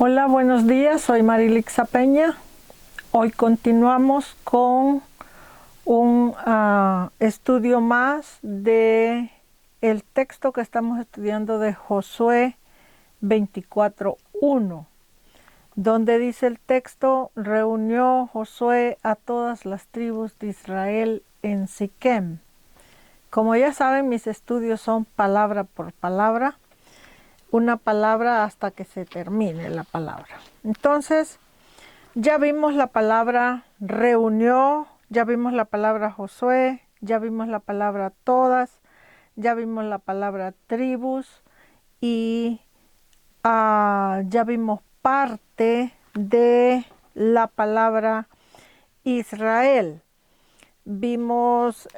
Hola, buenos días, soy Marilixa Peña. Hoy continuamos con un estudio más de el texto que estamos estudiando de Josué 24:1, donde dice el texto: reunió Josué a todas las tribus de Israel en Siquem. Como ya saben, mis estudios son palabra por palabra, una palabra hasta que se termine la palabra. Entonces, ya vimos la palabra reunió, ya vimos la palabra Josué, ya vimos la palabra todas, ya vimos la palabra tribus y ya vimos parte de la palabra Israel. Vimos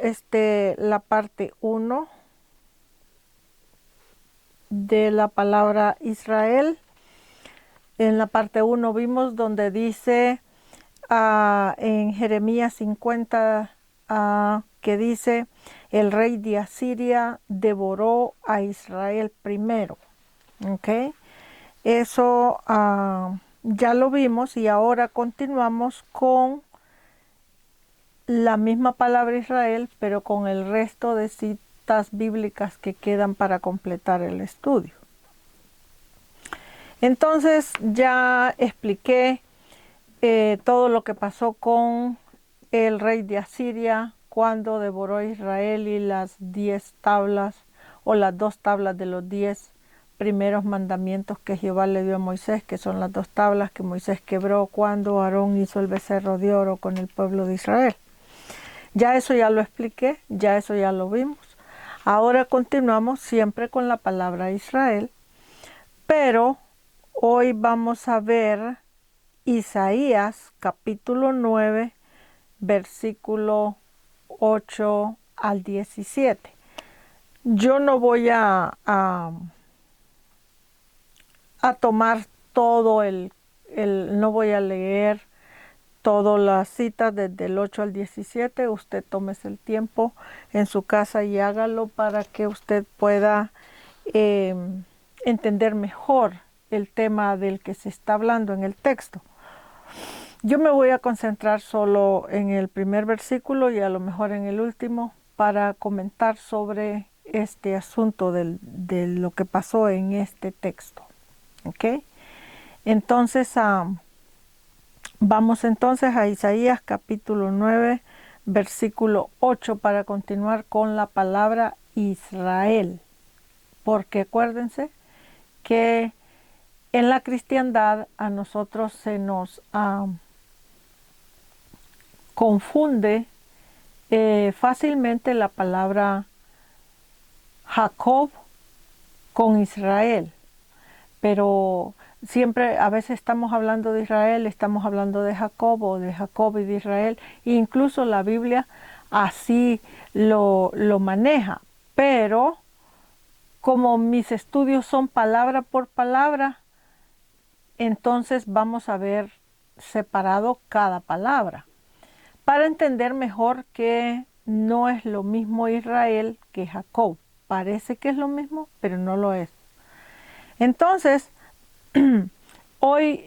la parte 1 de la palabra Israel. En la parte 1 vimos donde dice en Jeremías 50 que dice: el rey de Asiria devoró a Israel primero. ¿Okay? Eso ya lo vimos y ahora continuamos con la misma palabra Israel, pero con el resto de citas bíblicas que quedan para completar el estudio. Entonces ya expliqué todo lo que pasó con el rey de Asiria cuando devoró a Israel y las 10 tablas o las 2 tablas de los 10 primeros mandamientos que Jehová le dio a Moisés, que son las 2 tablas que Moisés quebró cuando Aarón hizo el becerro de oro con el pueblo de Israel. Ya eso ya lo expliqué, ya eso ya lo vimos. Ahora continuamos siempre con la palabra Israel, pero hoy vamos a ver Isaías capítulo 9, versículo 8 al 17. Yo no voy a tomar todo no voy a leer todas las citas desde el 8 al 17. Usted tómese el tiempo en su casa y hágalo para que usted pueda entender mejor el tema del que se está hablando en el texto. Yo me voy a concentrar solo en el primer versículo y a lo mejor en el último para comentar sobre este asunto de lo que pasó en este texto. ¿Ok? Entonces, vamos entonces a Isaías capítulo 9, versículo 8 para continuar con la palabra Israel. Porque acuérdense que en la cristiandad a nosotros se nos confunde fácilmente la palabra Jacob con Israel, pero siempre a veces estamos hablando de Israel, estamos hablando de Jacob o de Jacob y de Israel, e incluso la Biblia así lo maneja, pero como mis estudios son palabra por palabra, entonces vamos a ver separado cada palabra para entender mejor que no es lo mismo Israel que Jacob. Parece que es lo mismo, pero no lo es. Entonces, hoy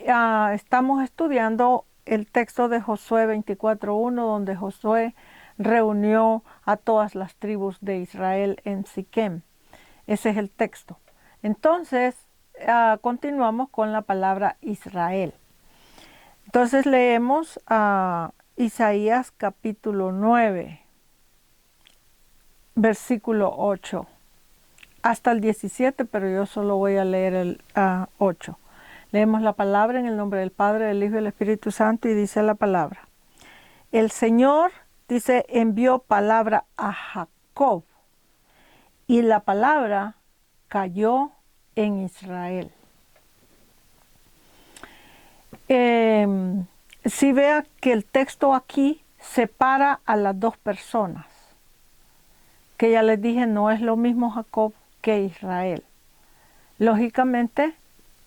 estamos estudiando el texto de Josué 24:1, donde Josué reunió a todas las tribus de Israel en Siquem. Ese es el texto. Entonces, continuamos con la palabra Israel. Entonces leemos Isaías capítulo 9, versículo 8, hasta el 17, pero yo solo voy a leer el 8. Leemos la palabra en el nombre del Padre, del Hijo y del Espíritu Santo, y dice la palabra: el Señor, dice, envió palabra a Jacob, y la palabra cayó en Israel. Si vea que el texto aquí separa a las dos personas, que ya les dije, no es lo mismo Jacob que Israel. Lógicamente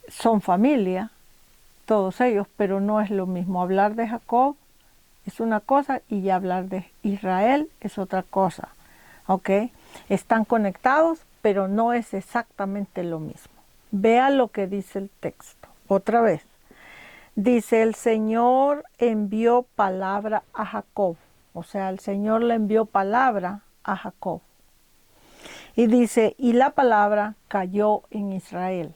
son familia, todos ellos, pero no es lo mismo. Hablar de Jacob es una cosa y hablar de Israel es otra cosa. ¿Ok? Están conectados, pero no es exactamente lo mismo. Vea lo que dice el texto. Otra vez. Dice, el Señor envió palabra a Jacob. O sea, el Señor le envió palabra a Jacob. Y dice, y la palabra cayó en Israel.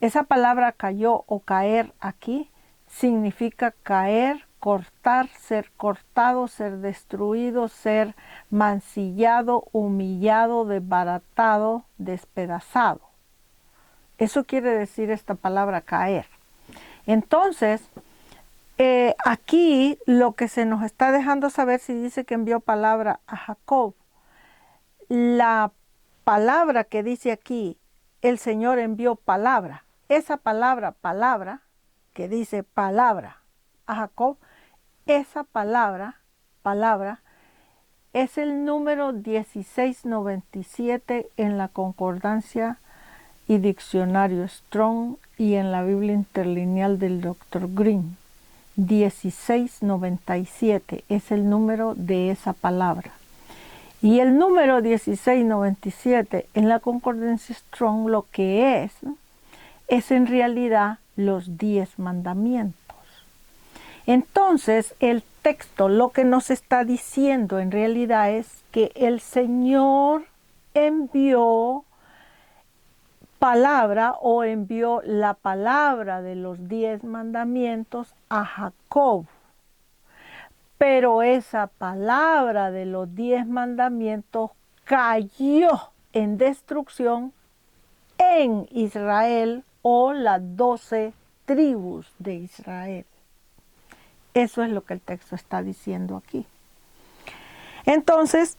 Esa palabra cayó o caer aquí significa caer, cortar, ser cortado, ser destruido, ser mancillado, humillado, desbaratado, despedazado. Eso quiere decir esta palabra caer. Entonces, aquí lo que se nos está dejando saber, si dice que envió palabra a Jacob, la palabra que dice aquí, el Señor envió palabra, esa palabra, que dice palabra a Jacob, esa palabra, es el número 1697 en la concordancia y diccionario Strong y en la Biblia interlineal del Dr. Green. 1697 es el número de esa palabra. Y el número 1697 en la concordancia Strong lo que es en realidad los 10 mandamientos. Entonces el texto lo que nos está diciendo en realidad es que el Señor envió palabra o envió la palabra de los 10 mandamientos a Jacob. Pero esa palabra de los 10 mandamientos cayó en destrucción en Israel o las 12 tribus de Israel. Eso es lo que el texto está diciendo aquí. Entonces,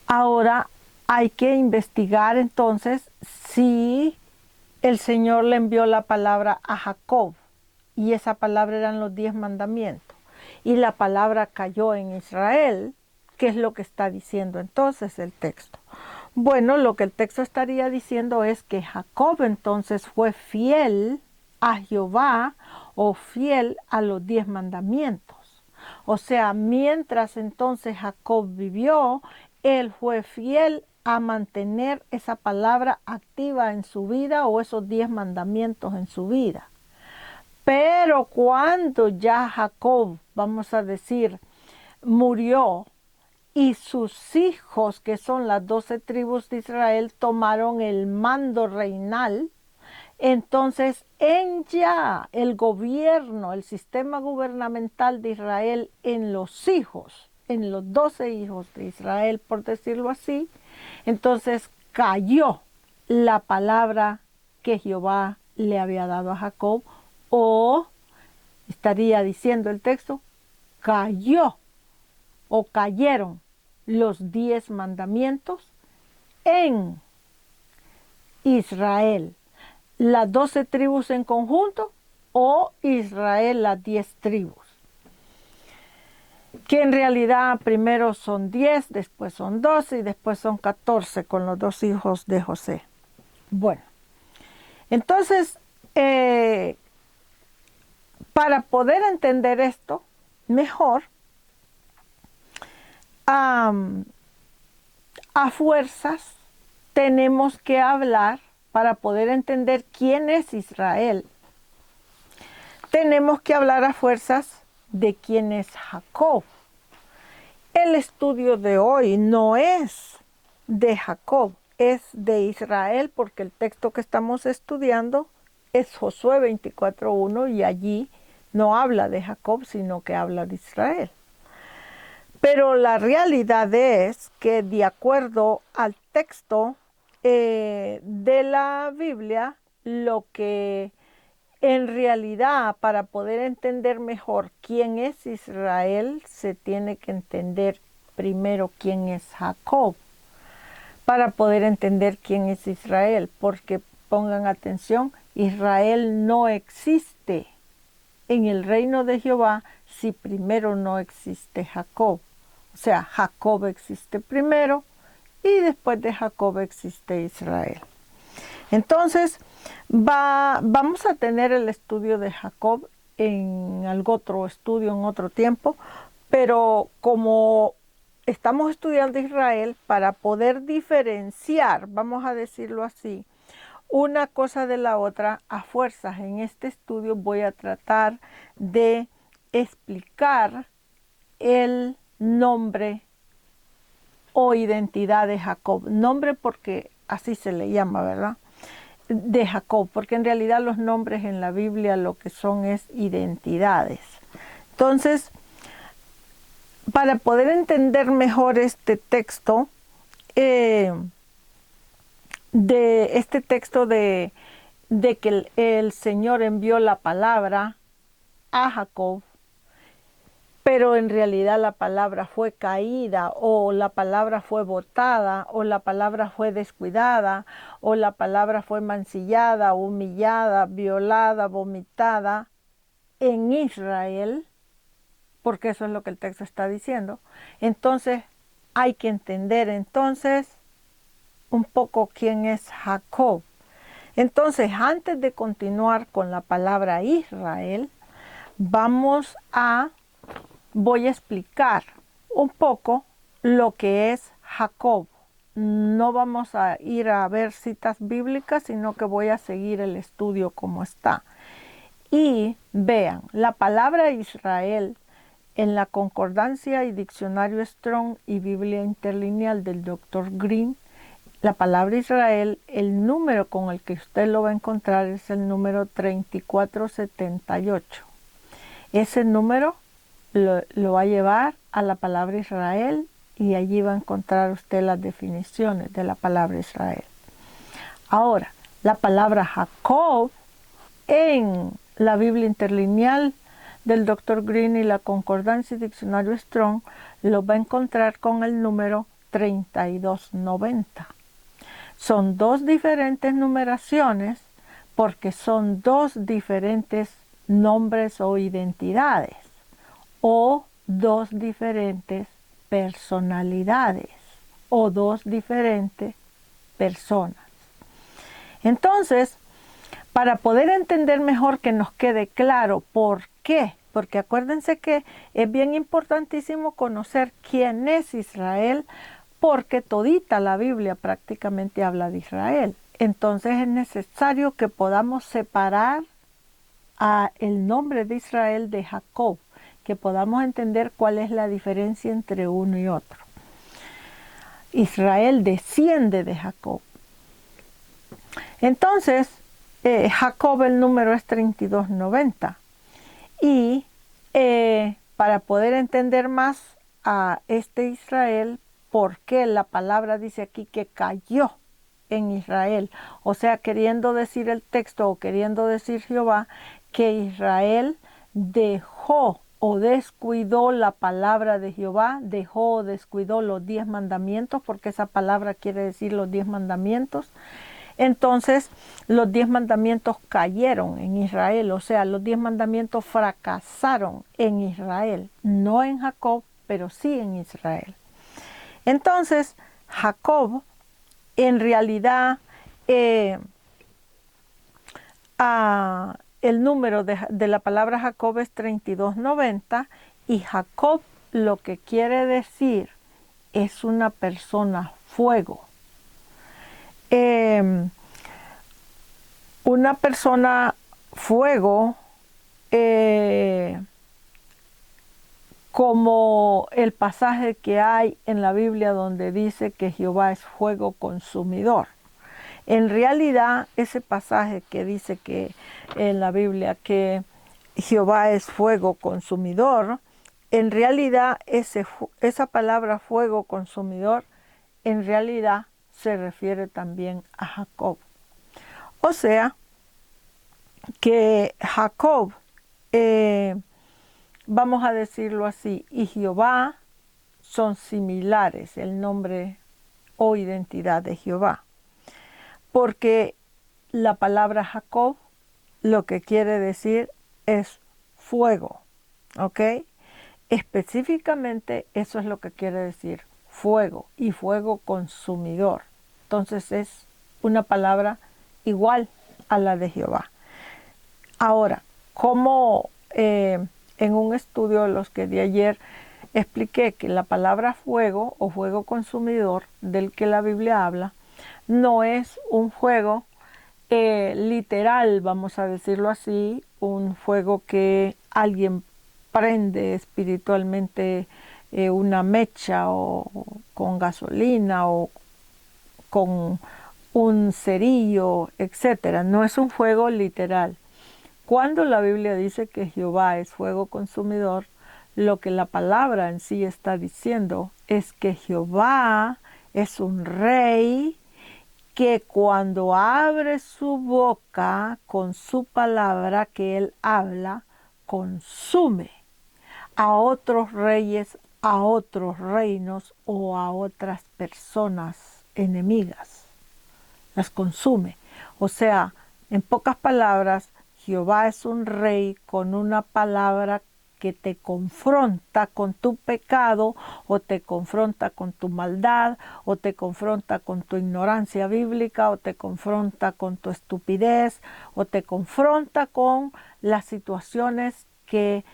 ahora hay que investigar entonces si el Señor le envió la palabra a Jacob y esa palabra eran los 10 mandamientos y la palabra cayó en Israel. ¿Qué es lo que está diciendo entonces el texto? Bueno, lo que el texto estaría diciendo es que Jacob entonces fue fiel a Jehová o fiel a los 10 mandamientos. O sea, mientras entonces Jacob vivió, él fue fiel a mantener esa palabra activa en su vida o esos 10 mandamientos en su vida. Pero cuando ya Jacob, vamos a decir, murió y sus hijos, que son las 12 tribus de Israel, tomaron el mando reinal, entonces en ya el gobierno, el sistema gubernamental de Israel en los hijos, en los 12 hijos de Israel, por decirlo así, entonces cayó la palabra que Jehová le había dado a Jacob, o estaría diciendo el texto, cayó o cayeron los 10 mandamientos en Israel. Las 12 tribus en conjunto o Israel las 10 tribus. Que en realidad primero son 10, después son 12 y después son 14 con los 2 hijos de José. Bueno, entonces para poder entender esto mejor, a fuerzas tenemos que hablar. Para poder entender quién es Israel, tenemos que hablar a fuerzas de quién es Jacob. El estudio de hoy no es de Jacob, es de Israel, porque el texto que estamos estudiando es Josué 24:1 y allí no habla de Jacob, sino que habla de Israel. Pero la realidad es que de acuerdo al texto de la Biblia, lo que en realidad para poder entender mejor quién es Israel, se tiene que entender primero quién es Jacob, para poder entender quién es Israel, porque pongan atención, Israel no existe en el reino de Jehová si primero no existe Jacob. O sea, Jacob existe primero y después de Jacob existe Israel. Entonces, vamos a tener el estudio de Jacob en algún otro estudio, en otro tiempo, pero como estamos estudiando Israel, para poder diferenciar, vamos a decirlo así, una cosa de la otra a fuerzas. En este estudio voy a tratar de explicar el nombre o identidad de Jacob. Nombre porque así se le llama, ¿verdad? De Jacob, porque en realidad los nombres en la Biblia lo que son es identidades. Entonces, para poder entender mejor este texto, de que el Señor envió la palabra a Jacob, pero en realidad la palabra fue caída, o la palabra fue botada, o la palabra fue descuidada, o la palabra fue mancillada, humillada, violada, vomitada en Israel, porque eso es lo que el texto está diciendo. Entonces hay que entender entonces un poco quién es Jacob. Entonces, antes de continuar con la palabra Israel, voy a explicar un poco lo que es Jacob. No vamos a ir a ver citas bíblicas, sino que voy a seguir el estudio como está. Y vean, la palabra Israel en la Concordancia y Diccionario Strong y Biblia Interlineal del Dr. Green, la palabra Israel, el número con el que usted lo va a encontrar es el número 3478. Ese número lo va a llevar a la palabra Israel y allí va a encontrar usted las definiciones de la palabra Israel. Ahora, la palabra Jacob en la Biblia Interlineal del Dr. Green y la Concordancia y Diccionario Strong lo va a encontrar con el número 3290. Son dos diferentes numeraciones porque son dos diferentes nombres o identidades o dos diferentes personalidades o dos diferentes personas. Entonces, para poder entender mejor, que nos quede claro por qué, porque acuérdense que es bien importantísimo conocer quién es Israel, porque todita la Biblia prácticamente habla de Israel. Entonces es necesario que podamos separar el nombre de Israel de Jacob, que podamos entender cuál es la diferencia entre uno y otro. Israel desciende de Jacob. Entonces, Jacob, el número es 3290. Y para poder entender más a este Israel, ¿por qué la palabra dice aquí que cayó en Israel? O sea, queriendo decir el texto o queriendo decir Jehová que Israel dejó o descuidó la palabra de Jehová, dejó o descuidó los 10 mandamientos, porque esa palabra quiere decir los 10 mandamientos. Entonces, los 10 mandamientos cayeron en Israel, o sea, los 10 mandamientos fracasaron en Israel, no en Jacob, pero sí en Israel. Entonces, Jacob, en realidad, el número de la palabra Jacob es 3290, y Jacob lo que quiere decir es una persona fuego. Una persona fuego, como el pasaje que hay en la Biblia donde dice que Jehová es fuego consumidor. En realidad, ese pasaje que dice que en la Biblia que Jehová es fuego consumidor, en realidad esa palabra fuego consumidor en realidad se refiere también a Jacob. O sea, que Jacob, vamos a decirlo así, y Jehová son similares, el nombre o identidad de Jehová. Porque la palabra Jacob lo que quiere decir es fuego, ¿ok? Específicamente eso es lo que quiere decir fuego, y fuego consumidor. Entonces es una palabra igual a la de Jehová. Ahora, como en un estudio de los que de ayer expliqué que la palabra fuego o fuego consumidor del que la Biblia habla no es un fuego literal, vamos a decirlo así, un fuego que alguien prende espiritualmente, una mecha o con gasolina o con un cerillo, etcétera. No es un fuego literal. Cuando la Biblia dice que Jehová es fuego consumidor, lo que la palabra en sí está diciendo es que Jehová es un rey que cuando abre su boca con su palabra que él habla, consume a otros reyes, a otros reinos o a otras personas enemigas. Las consume. O sea, en pocas palabras, Jehová es un rey con una palabra que te confronta con tu pecado o te confronta con tu maldad o te confronta con tu ignorancia bíblica o te confronta con tu estupidez o te confronta con las situaciones que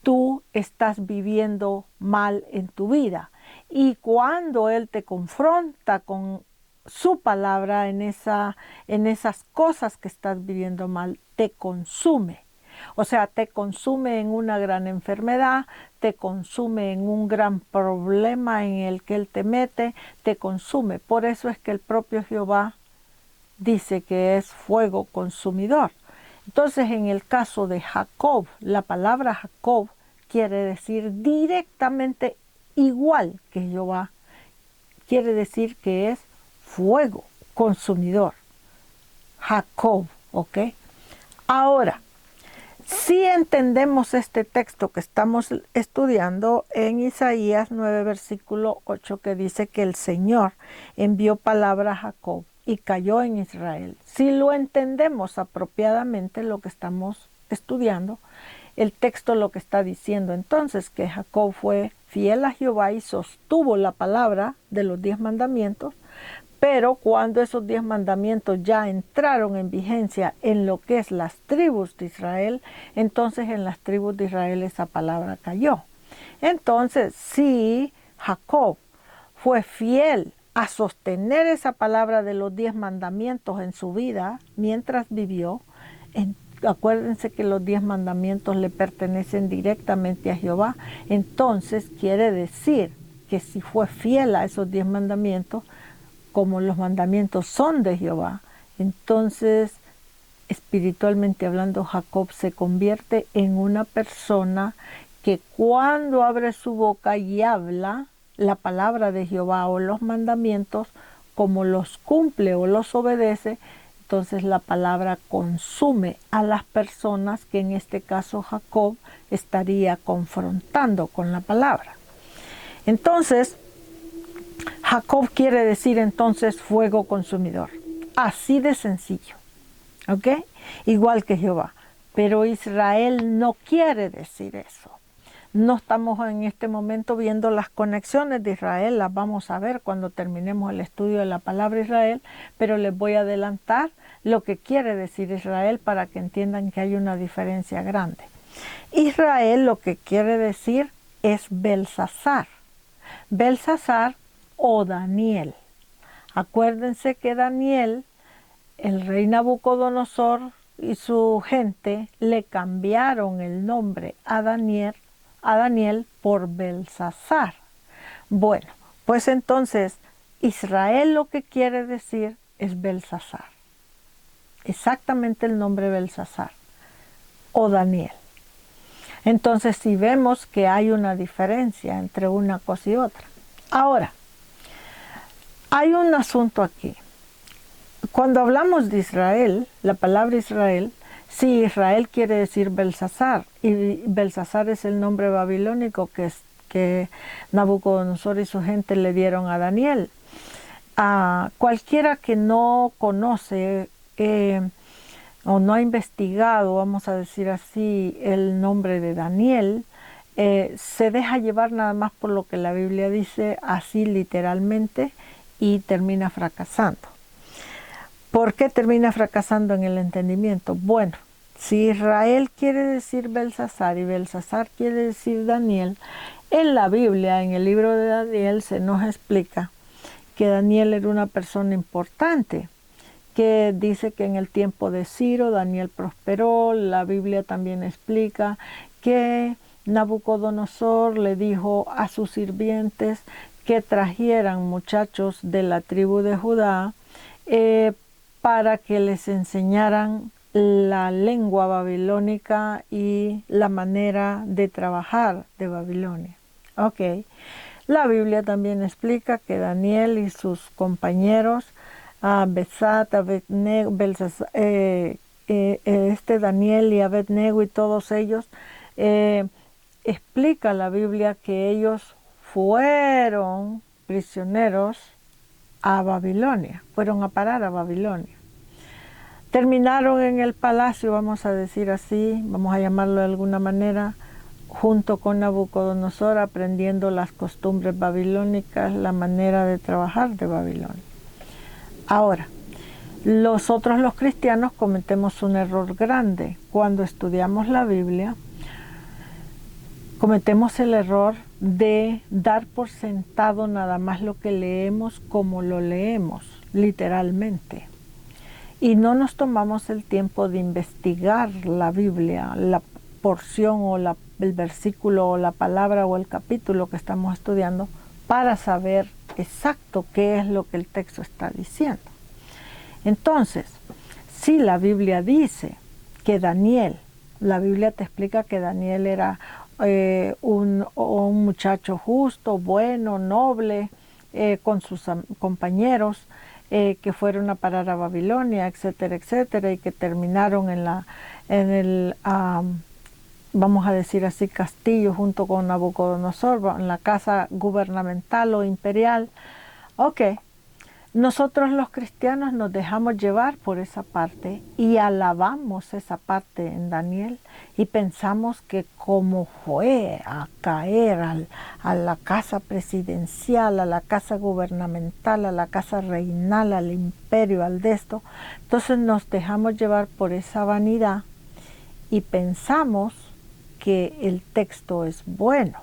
tú estás viviendo mal en tu vida. Y cuando Él te confronta con su palabra en esas cosas que estás viviendo mal, te consume. O sea, te consume en una gran enfermedad, te consume en un gran problema en el que Él te mete, te consume. Por eso es que el propio Jehová dice que es fuego consumidor. Entonces, en el caso de Jacob, la palabra Jacob quiere decir directamente igual que Jehová. Quiere decir que es fuego consumidor. Jacob, ¿ok? Ahora, si entendemos este texto que estamos estudiando en Isaías 9, versículo 8, que dice que el Señor envió palabra a Jacob y cayó en Israel. Si lo entendemos apropiadamente lo que estamos estudiando, el texto lo que está diciendo entonces que Jacob fue fiel a Jehová y sostuvo la palabra de los 10 mandamientos, pero cuando esos 10 mandamientos ya entraron en vigencia en lo que es las tribus de Israel, entonces en las tribus de Israel esa palabra cayó. Entonces, si Jacob fue fiel a sostener esa palabra de los 10 mandamientos en su vida mientras vivió, acuérdense que los 10 mandamientos le pertenecen directamente a Jehová, entonces quiere decir que si fue fiel a esos 10 mandamientos, como los mandamientos son de Jehová, entonces espiritualmente hablando Jacob se convierte en una persona que cuando abre su boca y habla la palabra de Jehová o los mandamientos, como los cumple o los obedece, entonces la palabra consume a las personas que en este caso Jacob estaría confrontando con la palabra. Entonces, Jacob quiere decir entonces fuego consumidor. Así de sencillo. ¿Ok? Igual que Jehová. Pero Israel no quiere decir eso. No estamos en este momento viendo las conexiones de Israel, las vamos a ver cuando terminemos el estudio de la palabra Israel, pero les voy a adelantar lo que quiere decir Israel para que entiendan que hay una diferencia grande. Israel lo que quiere decir es Belsasar. Belsasar o Daniel. Acuérdense que Daniel, el rey Nabucodonosor y su gente le cambiaron el nombre a Daniel por Belsasar. Bueno, pues entonces Israel lo que quiere decir es Belsasar. Exactamente el nombre Belsasar o Daniel. Entonces si vemos que hay una diferencia entre una cosa y otra. Ahora, hay un asunto aquí. Cuando hablamos de Israel, la palabra Israel, sí, Israel quiere decir Belsasar, y Belsasar es el nombre babilónico que Nabucodonosor y su gente le dieron a Daniel. A cualquiera que no conoce o no ha investigado, vamos a decir así, el nombre de Daniel, se deja llevar nada más por lo que la Biblia dice así literalmente y termina fracasando. ¿Por qué termina fracasando en el entendimiento? Bueno, si Israel quiere decir Belsasar y Belsasar quiere decir Daniel, en la Biblia, en el libro de Daniel, se nos explica que Daniel era una persona importante, que dice que en el tiempo de Ciro Daniel prosperó. La Biblia también explica que Nabucodonosor le dijo a sus sirvientes que trajeran muchachos de la tribu de Judá para que les enseñaran la lengua babilónica y la manera de trabajar de Babilonia. Ok. La Biblia también explica que Daniel y sus compañeros, Besat, Abednego, Daniel y Abednego y todos ellos, explica la Biblia que ellos fueron prisioneros a Babilonia, fueron a parar a Babilonia. Terminaron en el palacio, vamos a decir así, vamos a llamarlo de alguna manera, junto con Nabucodonosor, aprendiendo las costumbres babilónicas, la manera de trabajar de Babilonia. Ahora, los cristianos, cometemos un error grande. Cuando estudiamos la Biblia, cometemos el error de dar por sentado nada más lo que leemos como lo leemos, literalmente. Y no nos tomamos el tiempo de investigar la Biblia, la porción o el versículo o la palabra o el capítulo que estamos estudiando para saber exacto qué es lo que el texto está diciendo. Entonces, si la Biblia dice que Daniel, la Biblia te explica que Daniel era un muchacho justo, bueno, noble, con sus compañeros, que fueron a parar a Babilonia, etcétera, etcétera, y que terminaron en el vamos a decir así, castillo junto con Nabucodonosor, en la casa gubernamental o imperial. Ok, nosotros los cristianos nos dejamos llevar por esa parte y alabamos esa parte en Daniel y pensamos que como fue a caer a la casa presidencial, a la casa gubernamental, a la casa reinal, al imperio, al de esto, entonces nos dejamos llevar por esa vanidad y pensamos que el texto es bueno.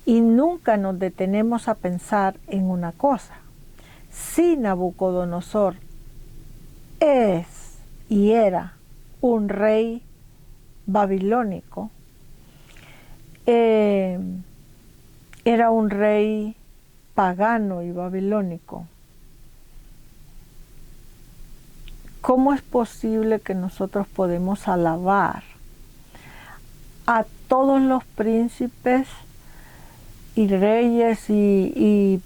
Y nunca nos detenemos a pensar en una cosa. Si Nabucodonosor es y era un rey babilónico, era un rey pagano y babilónico, ¿cómo es posible que nosotros podemos alabar a todos los príncipes y reyes y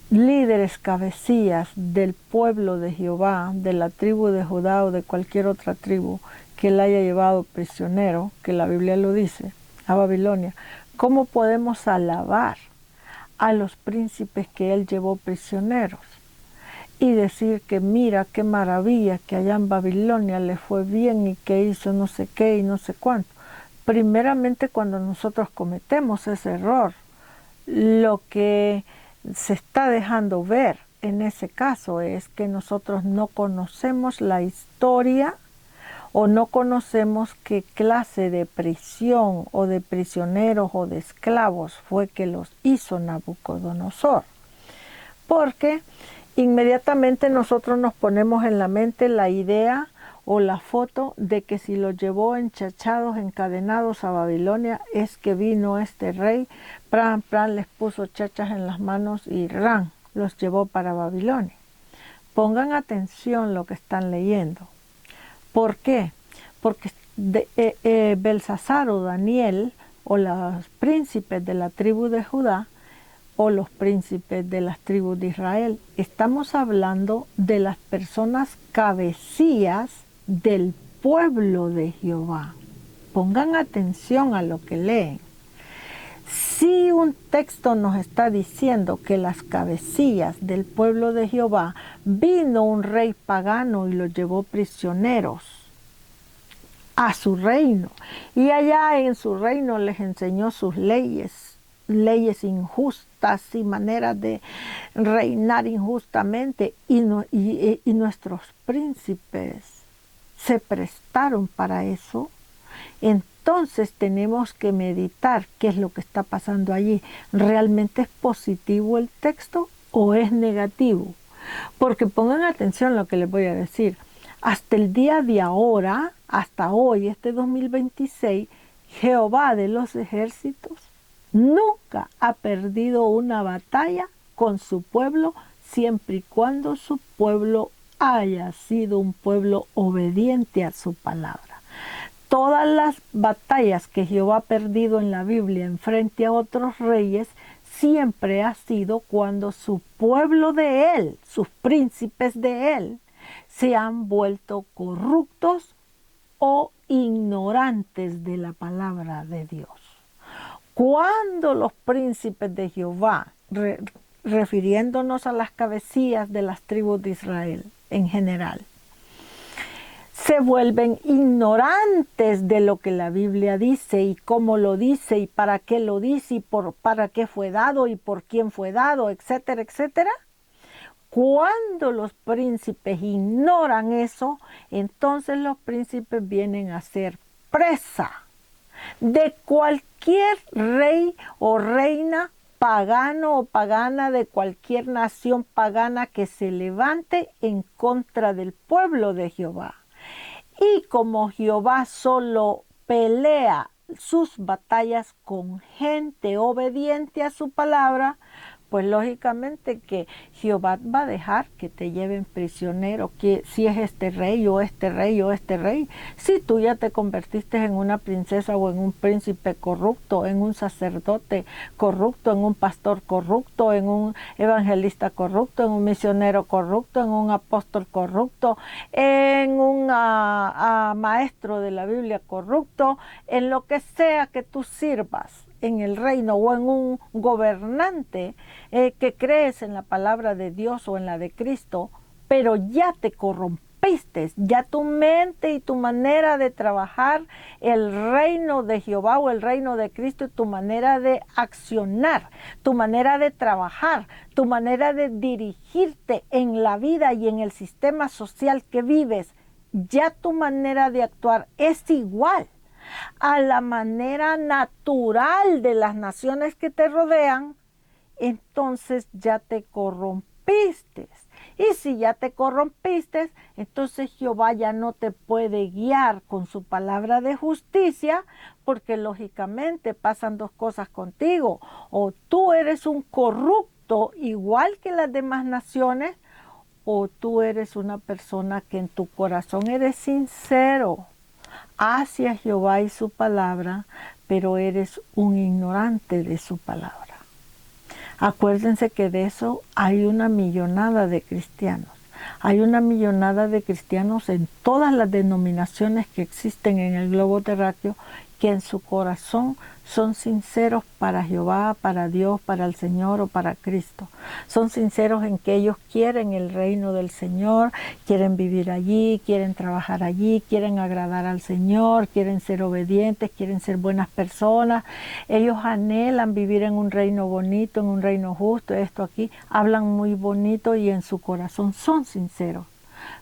líderes cabecillas del pueblo de Jehová, de la tribu de Judá o de cualquier otra tribu que él haya llevado prisionero, que la Biblia lo dice, a Babilonia? ¿Cómo podemos alabar a los príncipes que él llevó prisioneros y decir que mira qué maravilla que allá en Babilonia le fue bien y que hizo no sé qué y no sé cuánto? Primeramente, cuando nosotros cometemos ese error, lo que se está dejando ver en ese caso es que nosotros no conocemos la historia o no conocemos qué clase de prisión o de prisioneros o de esclavos fue que los hizo Nabucodonosor. Porque inmediatamente nosotros nos ponemos en la mente la idea o la foto de que si los llevó enchachados, encadenados a Babilonia, es que vino este rey, pran, les puso chachas en las manos y ran, los llevó para Babilonia. Pongan atención lo que están leyendo. ¿Por qué? Porque Belsasar o Daniel o los príncipes de la tribu de Judá o los príncipes de las tribus de Israel, estamos hablando de las personas cabecillas del pueblo de Jehová. Pongan atención a lo que leen. Si un texto nos está diciendo que las cabecillas del pueblo de Jehová vino un rey pagano y los llevó prisioneros a su reino, y allá en su reino les enseñó sus leyes injustas y maneras de reinar injustamente, y nuestros príncipes se prestaron para eso, entonces tenemos que meditar qué es lo que está pasando allí. ¿Realmente es positivo el texto o es negativo? Porque pongan atención a lo que les voy a decir. Hasta el día de ahora, hasta hoy, este 2026, Jehová de los ejércitos nunca ha perdido una batalla con su pueblo, siempre y cuando su pueblo haya sido un pueblo obediente a su palabra. Todas las batallas que Jehová ha perdido en la Biblia en frente a otros reyes, siempre ha sido cuando su pueblo de él, sus príncipes de él, se han vuelto corruptos o ignorantes de la palabra de Dios. Cuando los príncipes de Jehová, refiriéndonos a las cabecillas de las tribus de Israel en general, se vuelven ignorantes de lo que la Biblia dice y cómo lo dice y para qué lo dice y para qué fue dado y por quién fue dado, etcétera, etcétera. Cuando los príncipes ignoran eso, entonces los príncipes vienen a ser presa de cualquier rey o reina pagano o pagana, de cualquier nación pagana que se levante en contra del pueblo de Jehová. Y como Jehová solo pelea sus batallas con gente obediente a su palabra, pues lógicamente que Jehová va a dejar que te lleven prisionero, que si es este rey o este rey o este rey. Si tú ya te convertiste en una princesa o en un príncipe corrupto, en un sacerdote corrupto, en un pastor corrupto, en un evangelista corrupto, en un misionero corrupto, en un apóstol corrupto, en un maestro de la Biblia corrupto, en lo que sea que tú sirvas en el reino o en un gobernante que crees en la palabra de Dios o en la de Cristo, pero ya te corrompiste, ya tu mente y tu manera de trabajar el reino de Jehová o el reino de Cristo y tu manera de accionar, tu manera de trabajar, tu manera de dirigirte en la vida y en el sistema social que vives, ya tu manera de actuar es igual a la manera natural de las naciones que te rodean, entonces ya te corrompiste. Y si ya te corrompiste, entonces Jehová ya no te puede guiar con su palabra de justicia, porque lógicamente pasan dos cosas contigo. O tú eres un corrupto igual que las demás naciones, o tú eres una persona que en tu corazón eres sincero hacia Jehová y su palabra, pero eres un ignorante de su palabra. Acuérdense que de eso hay una millonada de cristianos. Hay una millonada de cristianos en todas las denominaciones que existen en el globo terráqueo que en su corazón son sinceros para Jehová, para Dios, para el Señor o para Cristo. Son sinceros en que ellos quieren el reino del Señor, quieren vivir allí, quieren trabajar allí, quieren agradar al Señor, quieren ser obedientes, quieren ser buenas personas. Ellos anhelan vivir en un reino bonito, en un reino justo, esto aquí. Hablan muy bonito y en su corazón son sinceros.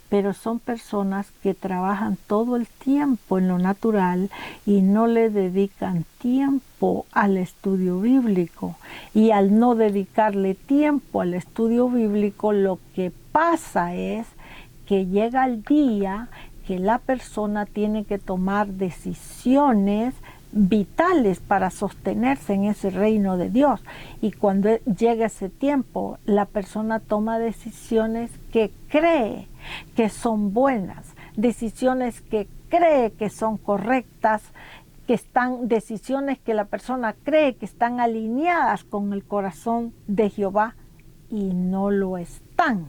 Pero son personas que trabajan todo el tiempo en lo natural y no le dedican tiempo al estudio bíblico. Y al no dedicarle tiempo al estudio bíblico, lo que pasa es que llega el día que la persona tiene que tomar decisiones vitales para sostenerse en ese reino de Dios. Y cuando llega ese tiempo, la persona toma decisiones que cree que son buenas, decisiones que cree que son correctas, decisiones que la persona cree que están alineadas con el corazón de Jehová y no lo están.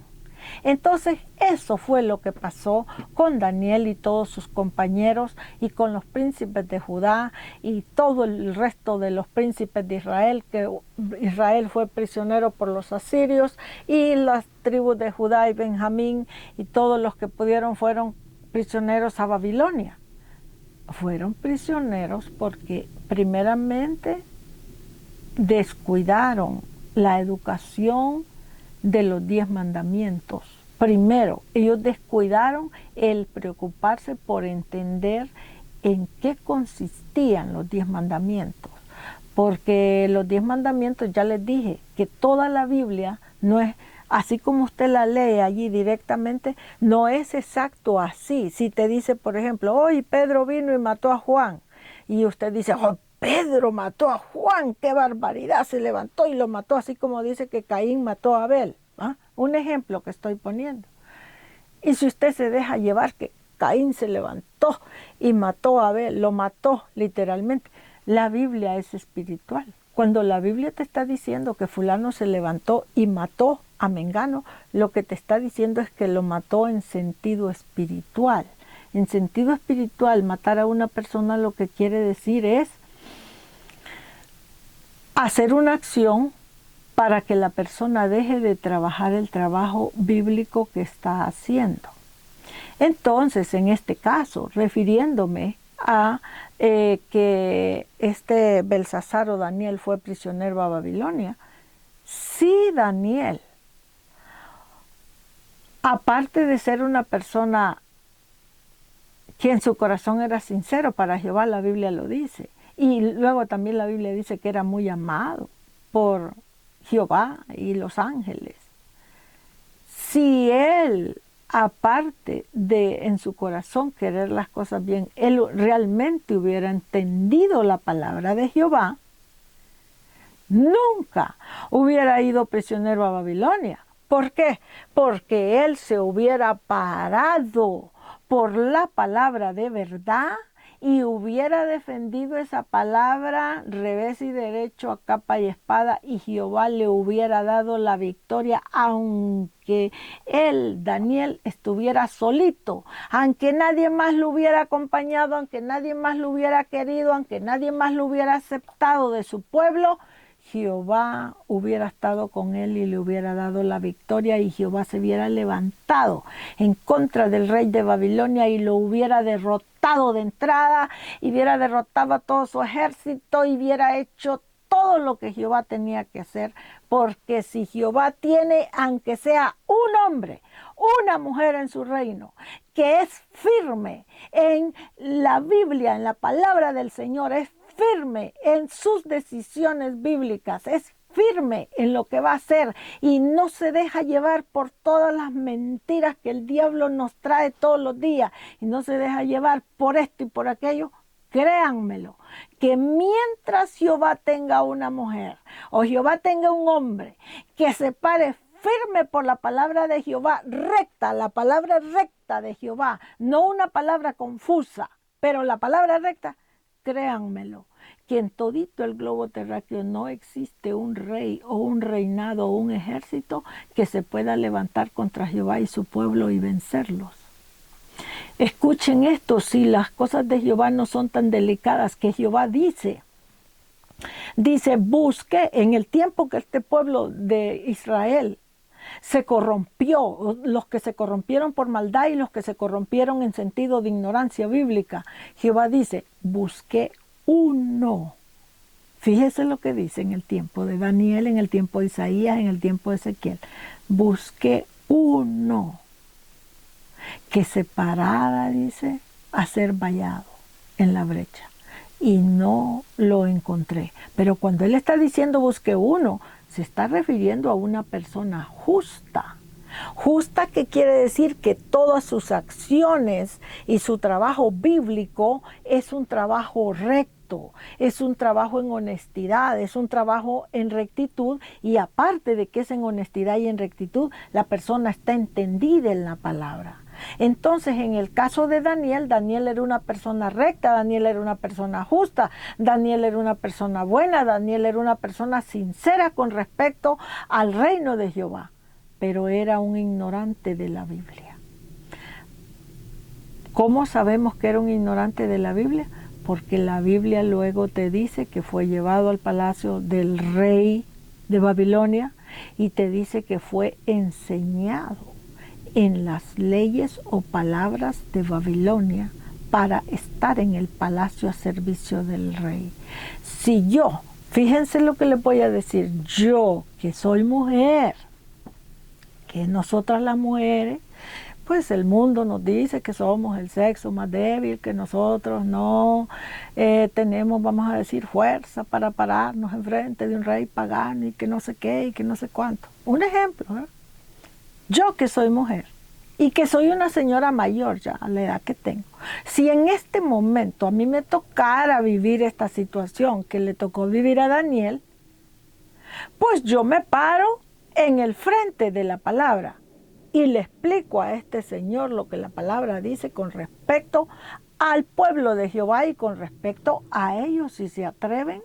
Entonces eso fue lo que pasó con Daniel y todos sus compañeros y con los príncipes de Judá y todo el resto de los príncipes de Israel, que Israel fue prisionero por los asirios y las tribus de Judá y Benjamín y todos los que pudieron fueron prisioneros a Babilonia. Fueron prisioneros porque primeramente descuidaron la educación de los 10 mandamientos. Primero, ellos descuidaron el preocuparse por entender en qué consistían los 10 mandamientos. Porque los 10 mandamientos, ya les dije, que toda la Biblia no es así como usted la lee allí directamente, no es exacto así. Si te dice, por ejemplo, hoy Pedro vino y mató a Juan, y usted dice, oh, Pedro mató a Juan, qué barbaridad, se levantó y lo mató, así como dice que Caín mató a Abel. ¿Ah? Un ejemplo que estoy poniendo. Y si usted se deja llevar que Caín se levantó y mató a Abel, lo mató literalmente, la Biblia es espiritual. Cuando la Biblia te está diciendo que fulano se levantó y mató a Mengano, lo que te está diciendo es que lo mató en sentido espiritual. En sentido espiritual, matar a una persona lo que quiere decir es hacer una acción para que la persona deje de trabajar el trabajo bíblico que está haciendo. Entonces, en este caso, refiriéndome a que Belsasar o Daniel fue prisionero a Babilonia, si Daniel, aparte de ser una persona que en su corazón era sincero para Jehová, la Biblia lo dice, y luego también la Biblia dice que era muy amado por Jehová y los ángeles. Si él, aparte de en su corazón querer las cosas bien, él realmente hubiera entendido la palabra de Jehová, nunca hubiera ido prisionero a Babilonia. ¿Por qué? Porque él se hubiera parado por la palabra de verdad y hubiera defendido esa palabra revés y derecho a capa y espada, y Jehová le hubiera dado la victoria, aunque él, Daniel, estuviera solito, aunque nadie más lo hubiera acompañado, aunque nadie más lo hubiera querido, aunque nadie más lo hubiera aceptado de su pueblo. Jehová hubiera estado con él y le hubiera dado la victoria, y Jehová se hubiera levantado en contra del rey de Babilonia y lo hubiera derrotado de entrada, y hubiera derrotado a todo su ejército y hubiera hecho todo lo que Jehová tenía que hacer, porque si Jehová tiene, aunque sea un hombre, una mujer en su reino, que es firme en la Biblia, en la palabra del Señor, es firme en sus decisiones bíblicas, es firme en lo que va a hacer y no se deja llevar por todas las mentiras que el diablo nos trae todos los días, y no se deja llevar por esto y por aquello, créanmelo, que mientras Jehová tenga una mujer o Jehová tenga un hombre que se pare firme por la palabra de Jehová, recta, la palabra recta de Jehová, no una palabra confusa, pero la palabra recta, créanmelo, que en todito el globo terráqueo no existe un rey o un reinado o un ejército que se pueda levantar contra Jehová y su pueblo y vencerlos. Escuchen esto, si las cosas de Jehová no son tan delicadas, que Jehová dice, busque en el tiempo que este pueblo de Israel se corrompió, los que se corrompieron por maldad y los que se corrompieron en sentido de ignorancia bíblica, Jehová dice, busqué uno. Fíjese lo que dice en el tiempo de Daniel, en el tiempo de Isaías, en el tiempo de Ezequiel. Busqué uno que se parara, dice, a ser vallado en la brecha, y no lo encontré. Pero cuando él está diciendo busqué uno, se está refiriendo a una persona justa. Justa, que quiere decir que todas sus acciones y su trabajo bíblico es un trabajo recto, es un trabajo en honestidad, es un trabajo en rectitud, y aparte de que es en honestidad y en rectitud, la persona está entendida en la palabra. Entonces, en el caso de Daniel, Daniel era una persona recta, Daniel era una persona justa, Daniel era una persona buena, Daniel era una persona sincera con respecto al reino de Jehová, pero era un ignorante de la Biblia. ¿Cómo sabemos que era un ignorante de la Biblia? Porque la Biblia luego te dice que fue llevado al palacio del rey de Babilonia y te dice que fue enseñado en las leyes o palabras de Babilonia para estar en el palacio a servicio del rey. Si yo, fíjense lo que les voy a decir, yo que soy mujer, que nosotras las mujeres, pues el mundo nos dice que somos el sexo más débil, que nosotros no tenemos, vamos a decir, fuerza para pararnos enfrente de un rey pagano y que no sé qué y que no sé cuánto. Un ejemplo, ¿eh? yo que soy mujer y que soy una señora mayor ya a la edad que tengo, si en este momento a mí me tocara vivir esta situación que le tocó vivir a Daniel, pues yo me paro en el frente de la palabra y le explico a este señor lo que la palabra dice con respecto al pueblo de Jehová y con respecto a ellos si se atreven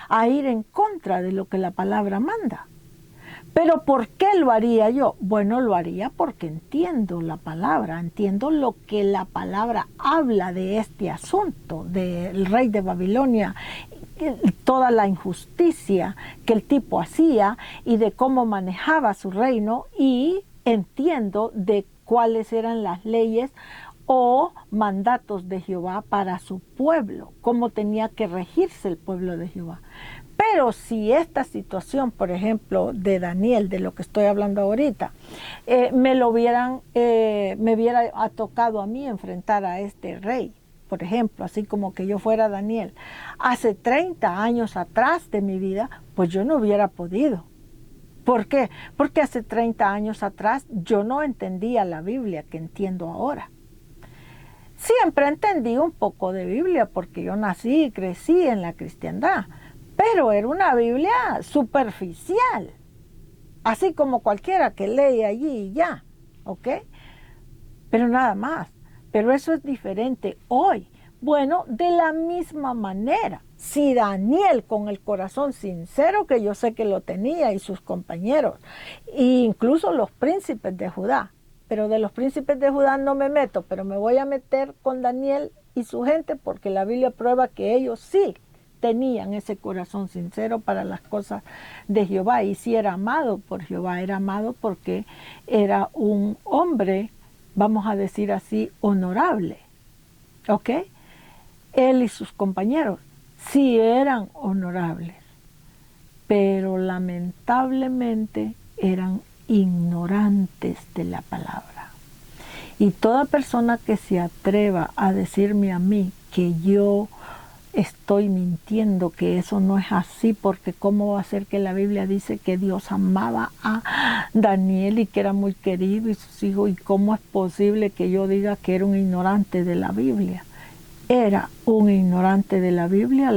a ir en contra de lo que la palabra manda. Pero ¿por qué lo haría yo? Bueno, lo haría porque entiendo la palabra, entiendo lo que la palabra habla de este asunto del rey de Babilonia, toda la injusticia que el tipo hacía y de cómo manejaba su reino, y entiendo de cuáles eran las leyes o mandatos de Jehová para su pueblo, cómo tenía que regirse el pueblo de Jehová. Pero si esta situación, por ejemplo, de Daniel, de lo que estoy hablando ahorita, me hubiera tocado a mí enfrentar a este rey, por ejemplo, así como que yo fuera Daniel, hace 30 años atrás de mi vida, pues yo no hubiera podido. ¿Por qué? Porque hace 30 años atrás yo no entendía la Biblia que entiendo ahora. Siempre entendí un poco de Biblia porque yo nací y crecí en la cristiandad, pero era una Biblia superficial, así como cualquiera que lee allí y ya, ¿ok? Pero nada más. Pero eso es diferente hoy. Bueno, de la misma manera, si Daniel, con el corazón sincero, que yo sé que lo tenía, y sus compañeros, e incluso los príncipes de Judá, pero de los príncipes de Judá no me meto, pero me voy a meter con Daniel y su gente porque la Biblia prueba que ellos sí tenían ese corazón sincero para las cosas de Jehová, y sí era amado por Jehová, era amado porque era un hombre, vamos a decir así, honorable, ¿ok? Él y sus compañeros sí eran honorables, pero lamentablemente eran ignorantes de la palabra. Y toda persona que se atreva a decirme a mí que yo estoy mintiendo, que eso no es así, porque cómo va a ser que la Biblia dice que Dios amaba a Daniel y que era muy querido y sus hijos, y cómo es posible que yo diga que era un ignorante de la Biblia. Era un ignorante de la Biblia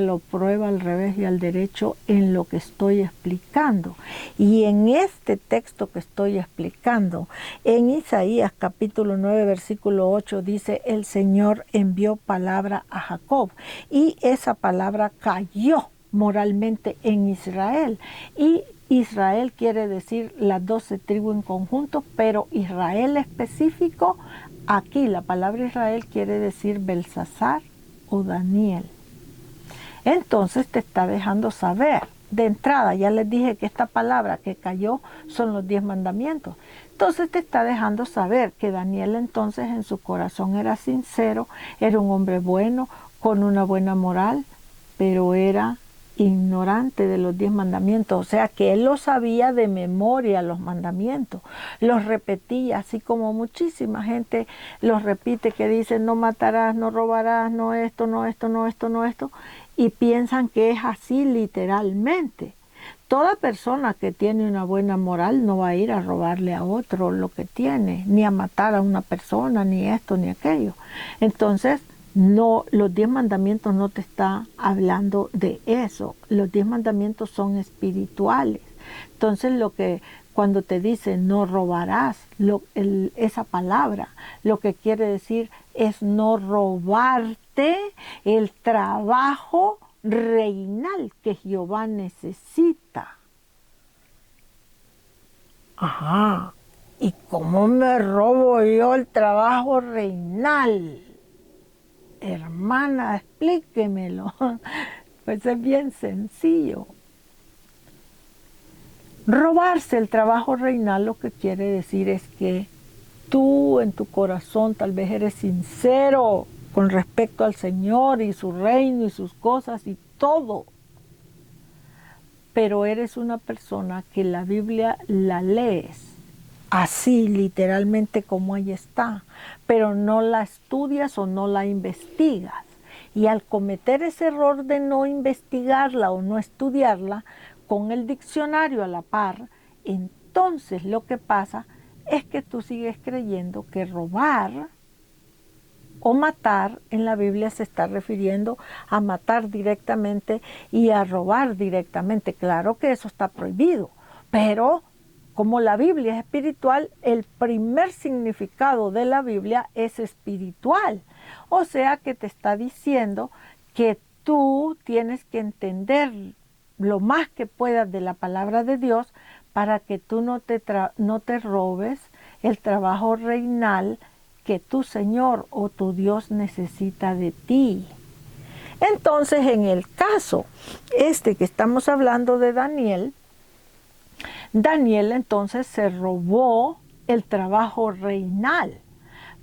lo prueba al revés y al derecho en lo que estoy explicando. Y en este texto que estoy explicando, en Isaías capítulo 9, versículo 8, dice: el Señor envió palabra a Jacob, y esa palabra cayó moralmente en Israel. Y Israel quiere decir las 12 tribus en conjunto, pero Israel específico. Aquí la palabra Israel quiere decir Belsasar o Daniel. Entonces te está dejando saber. De entrada ya les dije que esta palabra que cayó son los 10 mandamientos. Entonces te está dejando saber que Daniel entonces en su corazón era sincero, era un hombre bueno, con una buena moral, pero era ignorante de los 10 mandamientos, o sea que él los sabía de memoria, los mandamientos, los repetía, así como muchísima gente los repite, que dice no matarás, no robarás, no esto, no esto, no esto, no esto, y piensan que es así literalmente. Toda persona que tiene una buena moral no va a ir a robarle a otro lo que tiene, ni a matar a una persona, ni esto, ni aquello. Entonces, no, los 10 mandamientos no te está hablando de eso. Los 10 mandamientos son espirituales. Entonces, cuando te dice no robarás, esa palabra lo que quiere decir es no robarte el trabajo reinal que Jehová necesita. Ajá. ¿Y cómo me robo yo el trabajo reinal? Hermana, explíquemelo. Pues es bien sencillo. Robarse el trabajo reinal lo que quiere decir es que tú en tu corazón tal vez eres sincero con respecto al Señor y su reino y sus cosas y todo, pero eres una persona que la Biblia la lees así literalmente como ahí está, pero no la estudias o no la investigas. Y al cometer ese error de no investigarla o no estudiarla con el diccionario a la par, entonces lo que pasa es que tú sigues creyendo que robar o matar en la Biblia se está refiriendo a matar directamente y a robar directamente. Claro que eso está prohibido, pero como la Biblia es espiritual, el primer significado de la Biblia es espiritual. O sea que te está diciendo que tú tienes que entender lo más que puedas de la palabra de Dios para que tú no te robes el trabajo reinal que tu Señor o tu Dios necesita de ti. Entonces, en el caso que estamos hablando de Daniel, Daniel entonces se robó el trabajo reinal,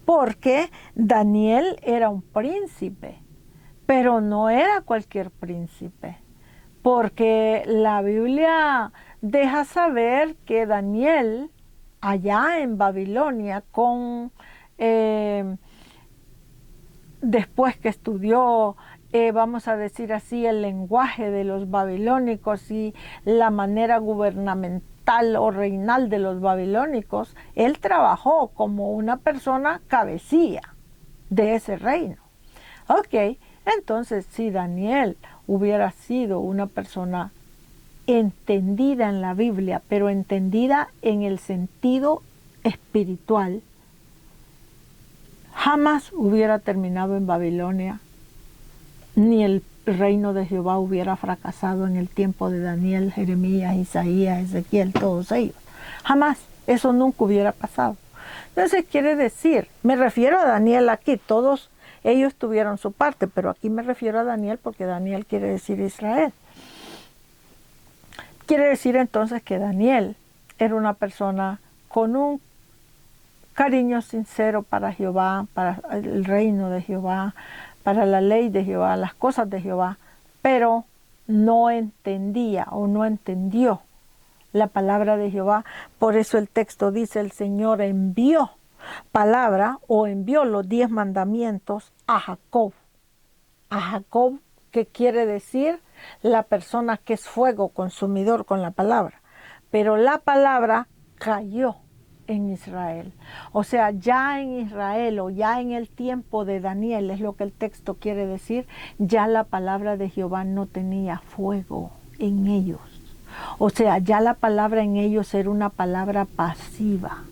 porque Daniel era un príncipe, pero no era cualquier príncipe, porque la Biblia deja saber que Daniel, allá en Babilonia, después que estudió, vamos a decir así, el lenguaje de los babilónicos y la manera gubernamental o reinal de los babilónicos, él trabajó como una persona cabecilla de ese reino. Ok, entonces si Daniel hubiera sido una persona entendida en la Biblia, pero entendida en el sentido espiritual, jamás hubiera terminado en Babilonia, ni el reino de Jehová hubiera fracasado en el tiempo de Daniel, Jeremías, Isaías, Ezequiel, todos ellos. Jamás, eso nunca hubiera pasado. Entonces quiere decir, me refiero a Daniel aquí, todos ellos tuvieron su parte, pero aquí me refiero a Daniel porque Daniel quiere decir Israel. Quiere decir entonces que Daniel era una persona con un cariño sincero para Jehová, para el reino de Jehová, para la ley de Jehová, las cosas de Jehová, pero no entendía o no entendió la palabra de Jehová. Por eso el texto dice, el Señor envió palabra o envió los 10 mandamientos a Jacob. A Jacob, que quiere decir la persona que es fuego consumidor con la palabra. Pero la palabra cayó en Israel. O sea, ya en Israel o ya en el tiempo de Daniel, es lo que el texto quiere decir, ya la palabra de Jehová no tenía fuego en ellos. O sea, ya la palabra en ellos era una palabra pasiva.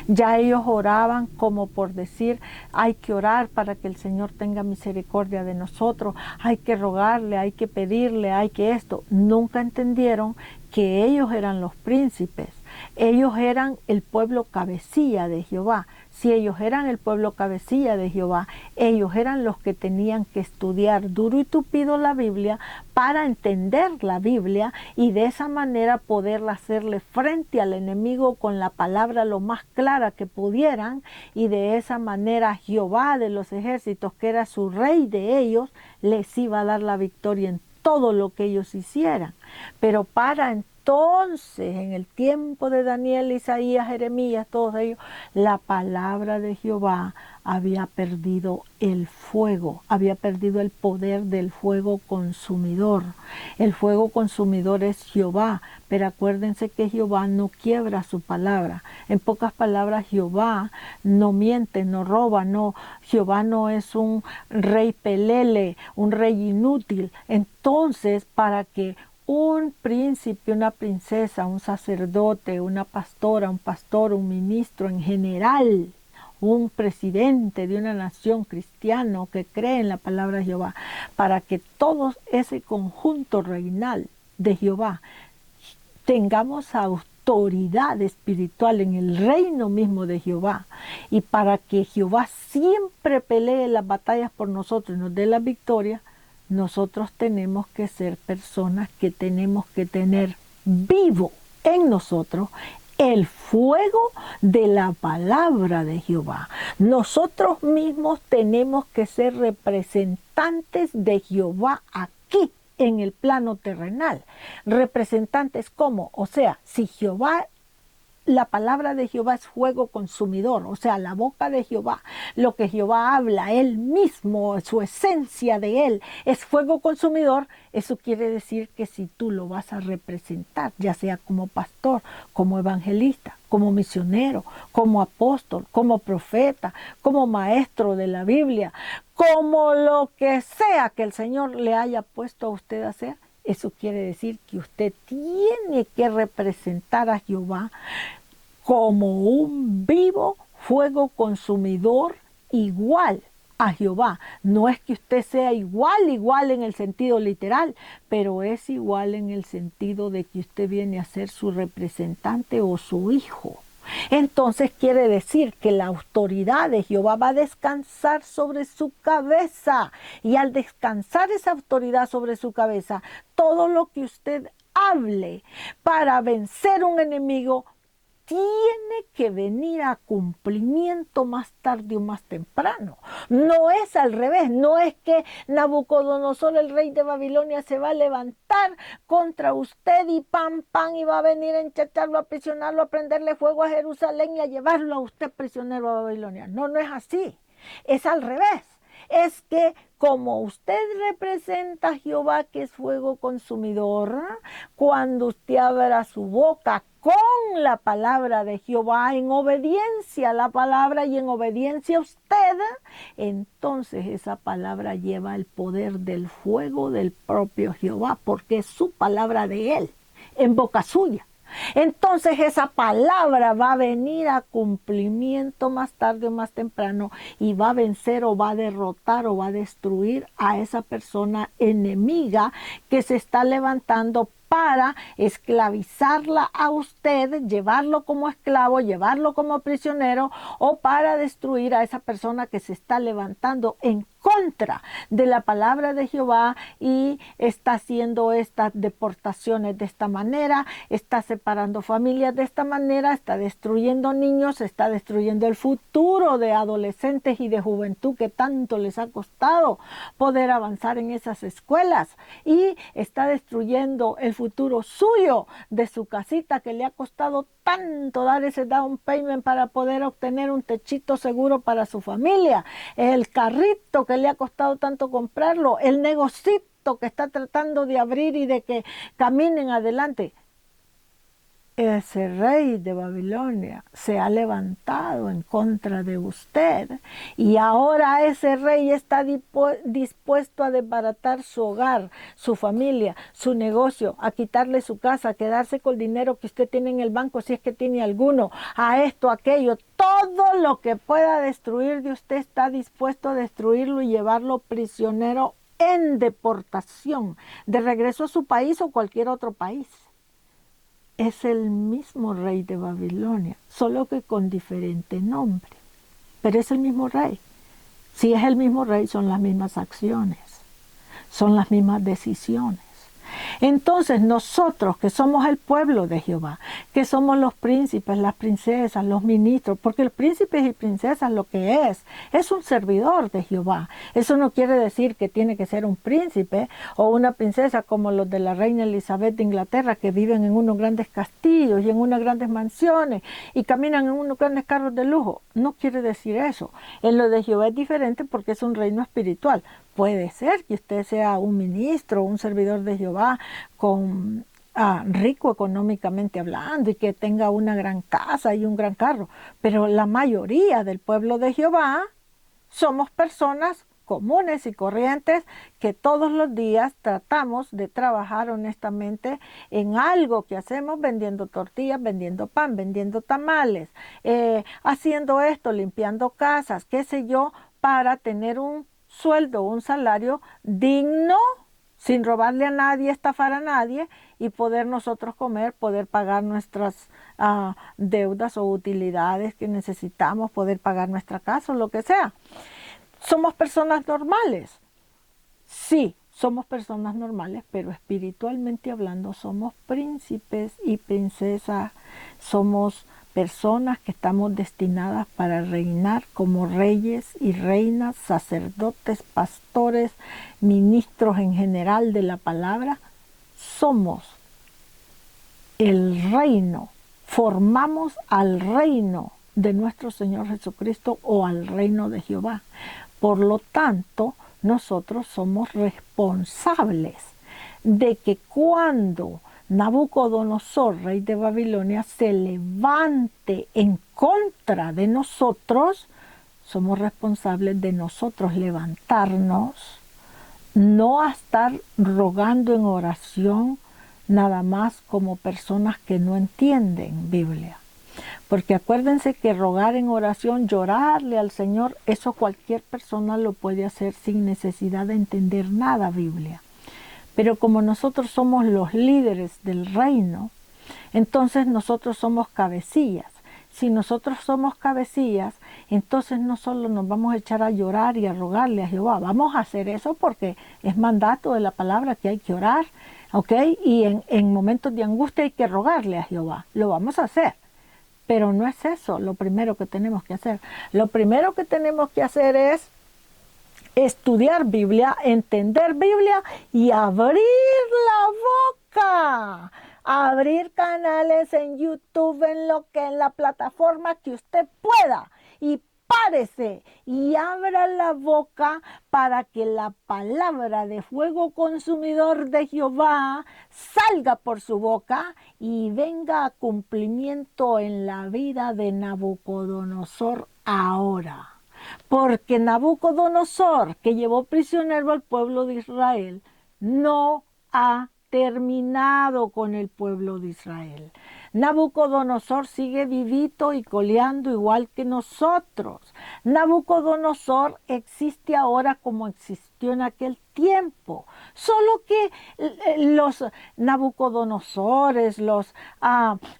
Ya ellos oraban como por decir, hay que orar para que el Señor tenga misericordia de nosotros, hay que rogarle, hay que pedirle, hay que esto. Nunca entendieron que ellos eran los príncipes, ellos eran el pueblo cabecilla de Jehová. Si ellos eran el pueblo cabecilla de Jehová, ellos eran los que tenían que estudiar duro y tupido la Biblia para entender la Biblia y de esa manera poder hacerle frente al enemigo con la palabra lo más clara que pudieran, y de esa manera Jehová de los ejércitos, que era su rey de ellos, les iba a dar la victoria en todo lo que ellos hicieran. Pero para entonces, en el tiempo de Daniel, Isaías, Jeremías, todos ellos, la palabra de Jehová había perdido el fuego, había perdido el poder del fuego consumidor. El fuego consumidor es Jehová, pero acuérdense que Jehová no quiebra su palabra. En pocas palabras, Jehová no miente, no roba, no. Jehová no es un rey pelele, un rey inútil. Entonces, para que un príncipe, una princesa, un sacerdote, una pastora, un pastor, un ministro en general, un presidente de una nación cristiana que cree en la palabra de Jehová, para que todo ese conjunto reinal de Jehová tengamos autoridad espiritual en el reino mismo de Jehová, y para que Jehová siempre pelee las batallas por nosotros y nos dé la victoria, nosotros tenemos que ser personas que tenemos que tener vivo en nosotros el fuego de la palabra de Jehová. Nosotros mismos tenemos que ser representantes de Jehová aquí en el plano terrenal. Representantes ¿cómo? O sea, si Jehová la palabra de Jehová es fuego consumidor, o sea, la boca de Jehová, lo que Jehová habla, Él mismo, su esencia de Él, es fuego consumidor. Eso quiere decir que si tú lo vas a representar, ya sea como pastor, como evangelista, como misionero, como apóstol, como profeta, como maestro de la Biblia, como lo que sea que el Señor le haya puesto a usted a hacer, eso quiere decir que usted tiene que representar a Jehová como un vivo fuego consumidor igual a Jehová. No es que usted sea igual en el sentido literal, pero es igual en el sentido de que usted viene a ser su representante o su hijo. Entonces quiere decir que la autoridad de Jehová va a descansar sobre su cabeza, y al descansar esa autoridad sobre su cabeza, todo lo que usted hable para vencer un enemigo tiene que venir a cumplimiento más tarde o más temprano. No es al revés, no es que Nabucodonosor, el rey de Babilonia, se va a levantar contra usted y y va a venir a enchacharlo, a aprisionarlo, a prenderle fuego a Jerusalén y a llevarlo a usted prisionero a Babilonia. No, no es así, es al revés. Es que como usted representa a Jehová, que es fuego consumidor, cuando usted abra su boca con la palabra de Jehová, en obediencia a la palabra y en obediencia a usted, entonces esa palabra lleva el poder del fuego del propio Jehová, porque es su palabra de Él, en boca suya. Entonces esa palabra va a venir a cumplimiento más tarde o más temprano, y va a vencer o va a derrotar o va a destruir a esa persona enemiga que se está levantando para esclavizarla a usted, llevarlo como esclavo, llevarlo como prisionero, o para destruir a esa persona que se está levantando en contra de la palabra de Jehová y está haciendo estas deportaciones de esta manera, está separando familias de esta manera, está destruyendo niños, está destruyendo el futuro de adolescentes y de juventud que tanto les ha costado poder avanzar en esas escuelas, y está destruyendo el futuro suyo, de su casita que le ha costado tanto dar ese down payment para poder obtener un techito seguro para su familia, el carrito que le ha costado tanto comprarlo, el negocito que está tratando de abrir y de que caminen adelante. Ese rey de Babilonia se ha levantado en contra de usted, y ahora ese rey está dispuesto a desbaratar su hogar, su familia, su negocio, a quitarle su casa, a quedarse con el dinero que usted tiene en el banco, si es que tiene alguno, a esto, aquello. Todo lo que pueda destruir de usted está dispuesto a destruirlo y llevarlo prisionero en deportación, de regreso a su país o cualquier otro país. Es el mismo rey de Babilonia, solo que con diferente nombre. Pero es el mismo rey. Si es el mismo rey, son las mismas acciones, son las mismas decisiones. Entonces nosotros, que somos el pueblo de Jehová, que somos los príncipes, las princesas, los ministros, porque los príncipes y princesas lo que es un servidor de Jehová. Eso no quiere decir que tiene que ser un príncipe o una princesa como los de la reina Elizabeth de Inglaterra, que viven en unos grandes castillos y en unas grandes mansiones y caminan en unos grandes carros de lujo. No quiere decir eso. En lo de Jehová es diferente porque es un reino espiritual. Puede ser que usted sea un ministro, un servidor de Jehová, rico económicamente hablando, y que tenga una gran casa y un gran carro, pero la mayoría del pueblo de Jehová somos personas comunes y corrientes que todos los días tratamos de trabajar honestamente en algo que hacemos, vendiendo tortillas, vendiendo pan, vendiendo tamales, haciendo esto, limpiando casas, qué sé yo, para tener un sueldo, un salario digno, sin robarle a nadie, estafar a nadie, y poder nosotros comer, poder pagar nuestras deudas o utilidades que necesitamos, poder pagar nuestra casa o lo que sea. ¿Somos personas normales? Sí, somos personas normales, pero espiritualmente hablando somos príncipes y princesas, somos personas que estamos destinadas para reinar como reyes y reinas, sacerdotes, pastores, ministros en general de la palabra. Somos el reino formamos al reino de nuestro Señor Jesucristo o al reino de Jehová. Por lo tanto, nosotros somos responsables de que cuando Nabucodonosor, rey de Babilonia, se levante en contra de nosotros, somos responsables de nosotros levantarnos, no a estar rogando en oración nada más como personas que no entienden Biblia. Porque acuérdense que rogar en oración, llorarle al Señor, eso cualquier persona lo puede hacer sin necesidad de entender nada Biblia. Pero como nosotros somos los líderes del reino, entonces nosotros somos cabecillas. Si nosotros somos cabecillas, entonces no solo nos vamos a echar a llorar y a rogarle a Jehová, vamos a hacer eso porque es mandato de la palabra que hay que orar, ¿ok? Y en momentos de angustia hay que rogarle a Jehová, lo vamos a hacer. Pero no es eso lo primero que tenemos que hacer. Lo primero que tenemos que hacer es estudiar Biblia, entender Biblia y abrir la boca. Abrir canales en YouTube, en la plataforma que usted pueda. Y párese y abra la boca para que la palabra de fuego consumidor de Jehová salga por su boca y venga a cumplimiento en la vida de Nabucodonosor ahora. Porque Nabucodonosor, que llevó prisionero al pueblo de Israel, no ha terminado con el pueblo de Israel. Nabucodonosor sigue vivito y coleando igual que nosotros. Nabucodonosor existe ahora como existió en aquel tiempo. Solo que los Nabucodonosores, los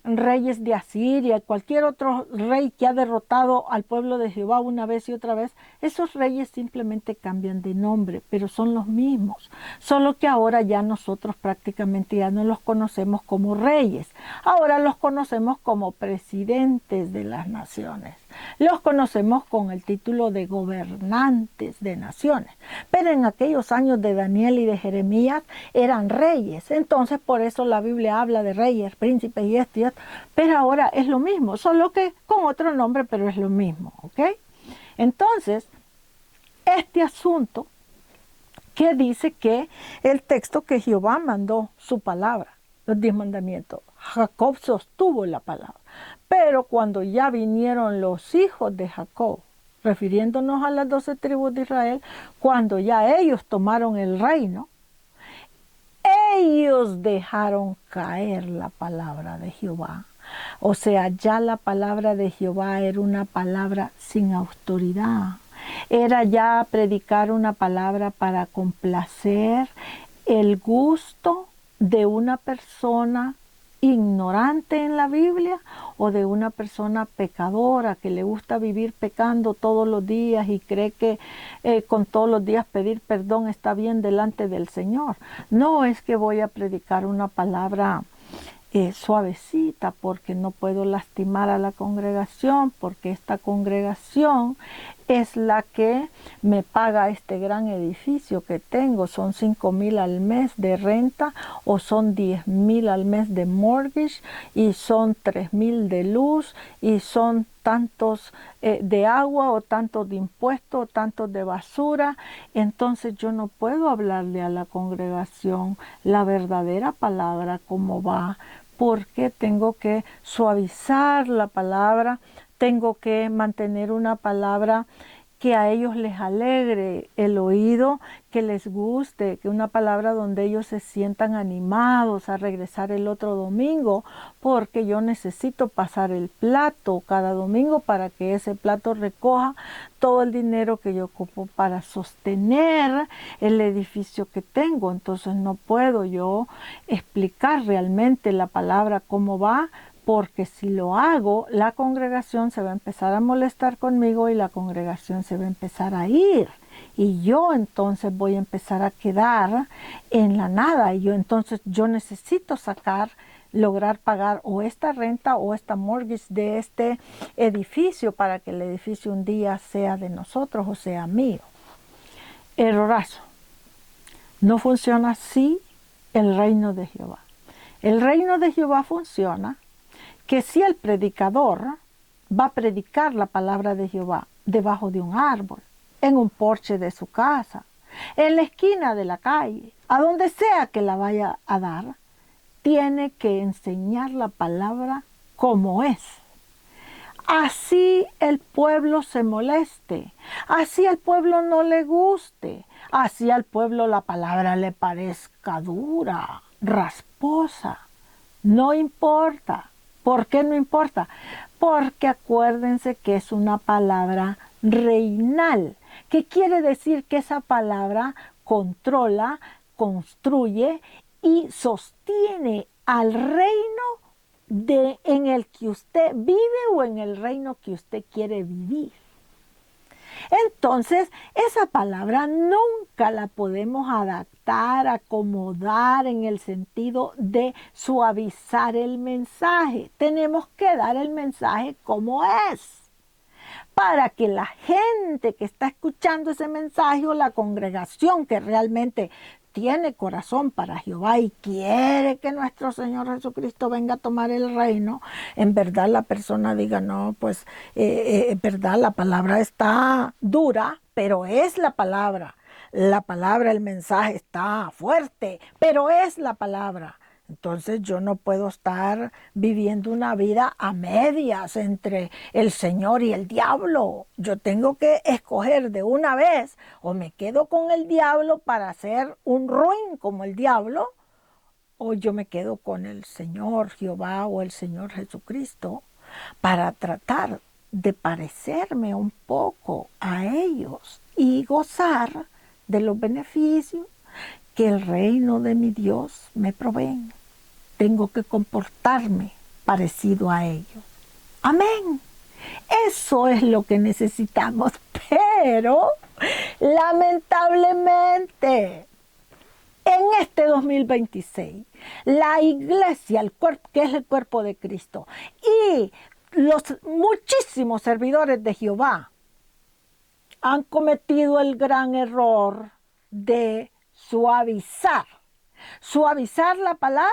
reyes de Asiria, cualquier otro rey que ha derrotado al pueblo de Jehová una vez y otra vez, esos reyes simplemente cambian de nombre, pero son los mismos. Solo que ahora ya nosotros prácticamente ya no los conocemos como reyes. Ahora los conocemos como presidentes de las naciones. Los conocemos con el título de gobernantes de naciones. Pero en aquellos años de Daniel y de Jeremías eran reyes. Entonces por eso la Biblia habla de reyes, príncipes y esto y esto. Pero ahora es lo mismo, solo que con otro nombre, pero es lo mismo. ¿Ok? Entonces, este asunto que dice que el texto que Jehová mandó su palabra, los 10 mandamientos, Jacob sostuvo la palabra. Pero cuando ya vinieron los hijos de Jacob, refiriéndonos a las 12 tribus de Israel, cuando ya ellos tomaron el reino, ellos dejaron caer la palabra de Jehová. O sea, ya la palabra de Jehová era una palabra sin autoridad. Era ya predicar una palabra para complacer el gusto de una persona ignorante en la Biblia o de una persona pecadora que le gusta vivir pecando todos los días y cree que con todos los días pedir perdón está bien delante del Señor. No es que voy a predicar una palabra suavecita porque no puedo lastimar a la congregación, porque esta congregación es la que me paga este gran edificio que tengo. Son 5,000 al mes de renta o son 10,000 al mes de mortgage y son 3,000 de luz y son tantos de agua o tantos de impuestos o tantos de basura. Entonces yo no puedo hablarle a la congregación la verdadera palabra como va, porque tengo que suavizar la palabra, tengo que mantener una palabra que a ellos les alegre el oído, que les guste, que una palabra donde ellos se sientan animados a regresar el otro domingo, porque yo necesito pasar el plato cada domingo para que ese plato recoja todo el dinero que yo ocupo para sostener el edificio que tengo. Entonces no puedo yo explicar realmente la palabra cómo va, porque si lo hago, la congregación se va a empezar a molestar conmigo y la congregación se va a empezar a ir. Y yo entonces voy a empezar a quedar en la nada. Y yo necesito lograr pagar o esta renta o esta mortgage de este edificio para que el edificio un día sea de nosotros o sea mío. Errorazo. No funciona así el reino de Jehová. El reino de Jehová funciona que si el predicador va a predicar la palabra de Jehová debajo de un árbol, en un porche de su casa, en la esquina de la calle, a donde sea que la vaya a dar, tiene que enseñar la palabra como es. Así el pueblo se moleste, así al pueblo no le guste, así al pueblo la palabra le parezca dura, rasposa. No importa. ¿Por qué no importa? Porque acuérdense que es una palabra reinal. ¿Qué quiere decir? Que esa palabra controla, construye y sostiene al reino en el que usted vive o en el reino que usted quiere vivir. Entonces, esa palabra nunca la podemos adaptar, acomodar en el sentido de suavizar el mensaje. Tenemos que dar el mensaje como es, para que la gente que está escuchando ese mensaje o la congregación que realmente tiene corazón para Jehová y quiere que nuestro Señor Jesucristo venga a tomar el reino, en verdad la persona diga, no, pues, verdad, la palabra está dura, pero es la palabra. La palabra, el mensaje está fuerte, pero es la palabra. Entonces yo no puedo estar viviendo una vida a medias entre el Señor y el diablo. Yo tengo que escoger de una vez, o me quedo con el diablo para ser un ruin como el diablo, o yo me quedo con el Señor Jehová o el Señor Jesucristo para tratar de parecerme un poco a ellos y gozar de los beneficios que el reino de mi Dios me provee. Tengo que comportarme parecido a ellos. Amén. Eso es lo que necesitamos, pero lamentablemente en este 2026 la iglesia, el cuerpo, que es el cuerpo de Cristo, y los muchísimos servidores de Jehová han cometido el gran error de suavizar la palabra,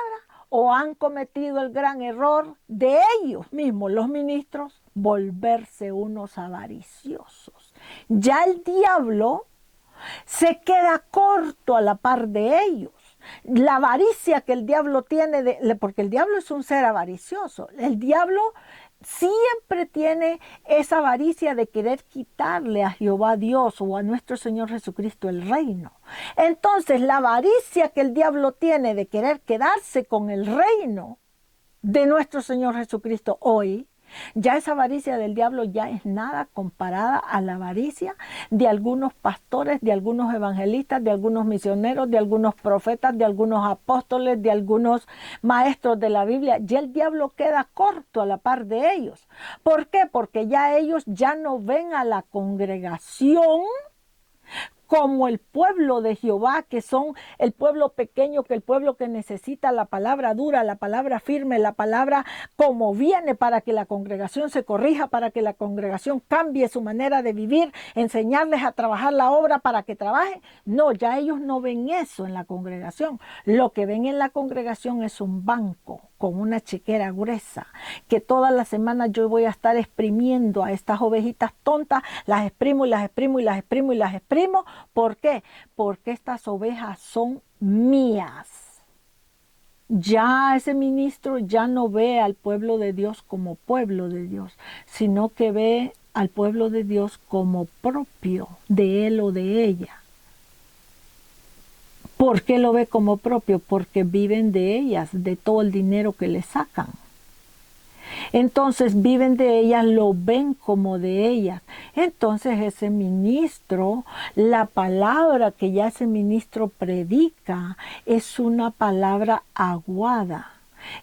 o han cometido el gran error de ellos mismos, los ministros, volverse unos avariciosos. Ya el diablo se queda corto a la par de ellos. La avaricia que el diablo tiene, porque el diablo es un ser avaricioso, el diablo siempre tiene esa avaricia de querer quitarle a Jehová Dios o a nuestro Señor Jesucristo el reino. Entonces, la avaricia que el diablo tiene de querer quedarse con el reino de nuestro Señor Jesucristo hoy, ya esa avaricia del diablo ya es nada comparada a la avaricia de algunos pastores, de algunos evangelistas, de algunos misioneros, de algunos profetas, de algunos apóstoles, de algunos maestros de la Biblia. Ya el diablo queda corto a la par de ellos. ¿Por qué? Porque ya ellos ya no ven a la congregación como el pueblo de Jehová, que son el pueblo pequeño, que el pueblo que necesita la palabra dura, la palabra firme, la palabra como viene para que la congregación se corrija, para que la congregación cambie su manera de vivir, enseñarles a trabajar la obra para que trabajen. No, ya ellos no ven eso en la congregación. Lo que ven en la congregación es un banco con una chequera gruesa, que todas las semanas yo voy a estar exprimiendo a estas ovejitas tontas, las exprimo y las exprimo y las exprimo y las exprimo. ¿Por qué? Porque estas ovejas son mías. Ya ese ministro ya no ve al pueblo de Dios como pueblo de Dios, sino que ve al pueblo de Dios como propio de él o de ella. ¿Por qué lo ve como propio? Porque viven de ellas, de todo el dinero que le sacan. Entonces viven de ellas, lo ven como de ellas. Entonces ese ministro, la palabra que ya ese ministro predica, es una palabra aguada.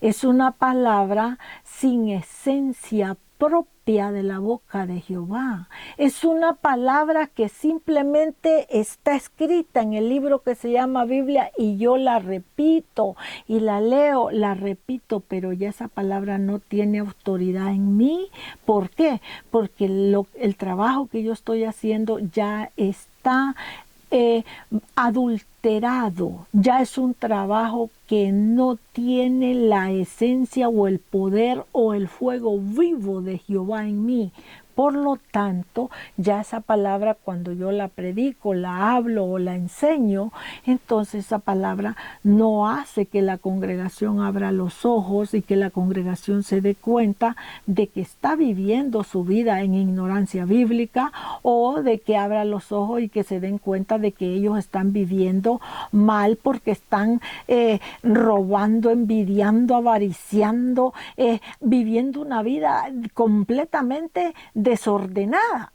Es una palabra sin esencia propia de la boca de Jehová. Es una palabra que simplemente está escrita en el libro que se llama Biblia y yo la repito y la leo, la repito, pero ya esa palabra no tiene autoridad en mí. ¿Por qué? Porque el trabajo que yo estoy haciendo ya está eh, adulterado, ya es un trabajo que no tiene la esencia o el poder o el fuego vivo de Jehová en mí. Por lo tanto, ya esa palabra cuando yo la predico, la hablo o la enseño, entonces esa palabra no hace que la congregación abra los ojos y que la congregación se dé cuenta de que está viviendo su vida en ignorancia bíblica, o de que abra los ojos y que se den cuenta de que ellos están viviendo mal porque están robando, envidiando, avariciando, viviendo una vida completamente desordenada.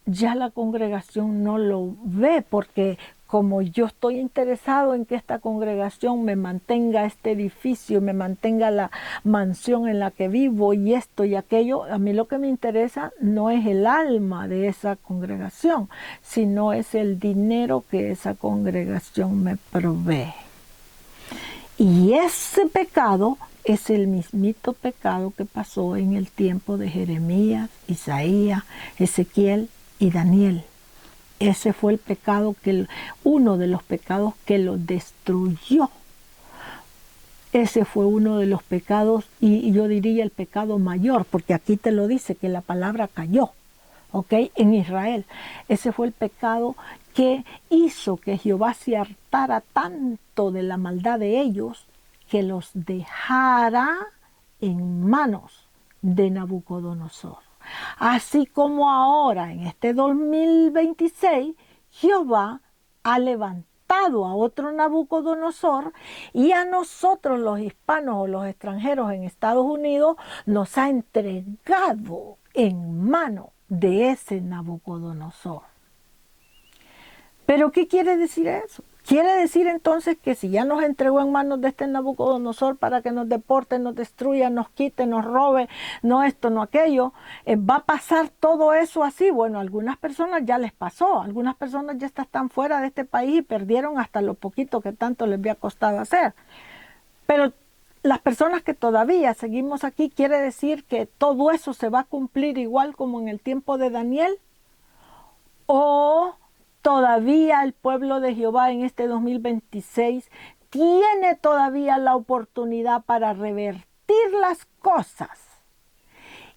Ya la congregación no lo ve, porque como yo estoy interesado en que esta congregación me mantenga este edificio, me mantenga la mansión en la que vivo y esto y aquello, a mí lo que me interesa no es el alma de esa congregación, sino es el dinero que esa congregación me provee. Y ese pecado es el mismito pecado que pasó en el tiempo de Jeremías, Isaías, Ezequiel y Daniel. Ese fue el pecado uno de los pecados que lo destruyó. Ese fue uno de los pecados, y yo diría el pecado mayor, porque aquí te lo dice que la palabra cayó, ¿ok? En Israel. Ese fue el pecado que hizo que Jehová se hartara tanto de la maldad de ellos, que los dejara en manos de Nabucodonosor. Así como ahora, en este 2026, Jehová ha levantado a otro Nabucodonosor, y a nosotros los hispanos o los extranjeros en Estados Unidos nos ha entregado en mano de ese Nabucodonosor. ¿Pero qué quiere decir eso? Quiere decir entonces que si ya nos entregó en manos de este Nabucodonosor para que nos deporte, nos destruya, nos quite, nos robe, no esto, no aquello, ¿va a pasar todo eso así? Bueno, a algunas personas ya les pasó, algunas personas ya están fuera de este país y perdieron hasta lo poquito que tanto les había costado hacer. Pero las personas que todavía seguimos aquí, ¿quiere decir que todo eso se va a cumplir igual como en el tiempo de Daniel? ¿O todavía el pueblo de Jehová en este 2026 tiene todavía la oportunidad para revertir las cosas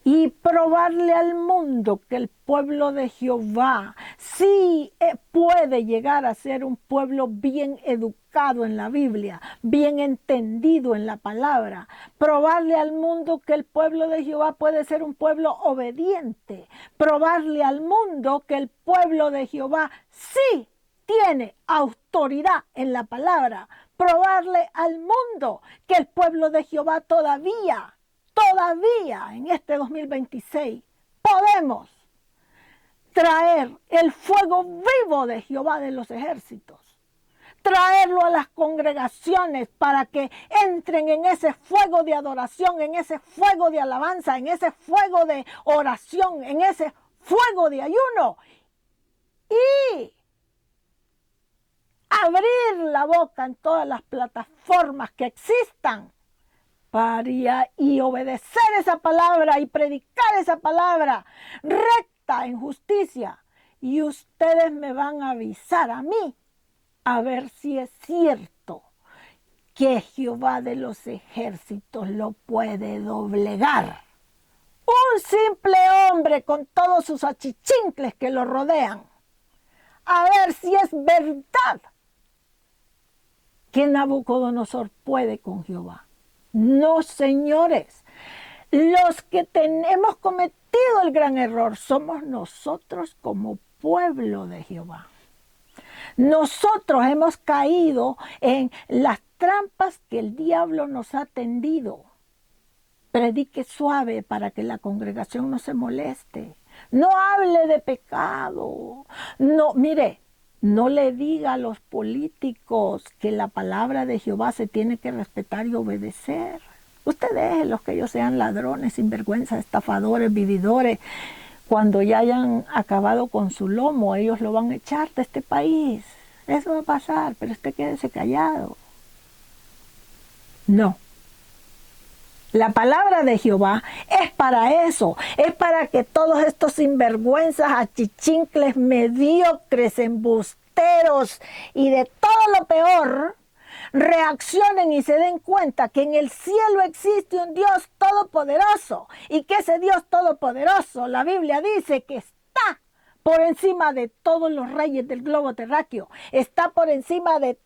y probarle al mundo que el pueblo de Jehová sí puede llegar a ser un pueblo bien educado en la Biblia, bien entendido en la palabra? Probarle al mundo que el pueblo de Jehová puede ser un pueblo obediente. Probarle al mundo que el pueblo de Jehová sí tiene autoridad en la palabra. Probarle al mundo que el pueblo de Jehová todavía en este 2026 podemos traer el fuego vivo de Jehová de los ejércitos, traerlo a las congregaciones para que entren en ese fuego de adoración, en ese fuego de alabanza, en ese fuego de oración, en ese fuego de ayuno, y abrir la boca en todas las plataformas que existan y obedecer esa palabra y predicar esa palabra recta en justicia. Y ustedes me van a avisar a mí a ver si es cierto que Jehová de los ejércitos lo puede doblegar. Un simple hombre con todos sus achichincles que lo rodean. A ver si es verdad que Nabucodonosor puede con Jehová. No, señores, los que hemos cometido el gran error somos nosotros como pueblo de Jehová. Nosotros hemos caído en las trampas que el diablo nos ha tendido. Predique suave para que la congregación no se moleste. No hable de pecado. No, mire, no le diga a los políticos que la palabra de Jehová se tiene que respetar y obedecer. Usted déjelos que ellos sean ladrones, sinvergüenzas, estafadores, vividores. Cuando ya hayan acabado con su lomo, ellos lo van a echar de este país. Eso va a pasar, pero usted quédese callado. No. La palabra de Jehová es para eso, es para que todos estos sinvergüenzas, achichincles, mediocres, embusteros, rateros y de todo lo peor, reaccionen y se den cuenta que en el cielo existe un Dios todopoderoso y que ese Dios todopoderoso, la Biblia dice que está por encima de todos los reyes del globo terráqueo, está por encima de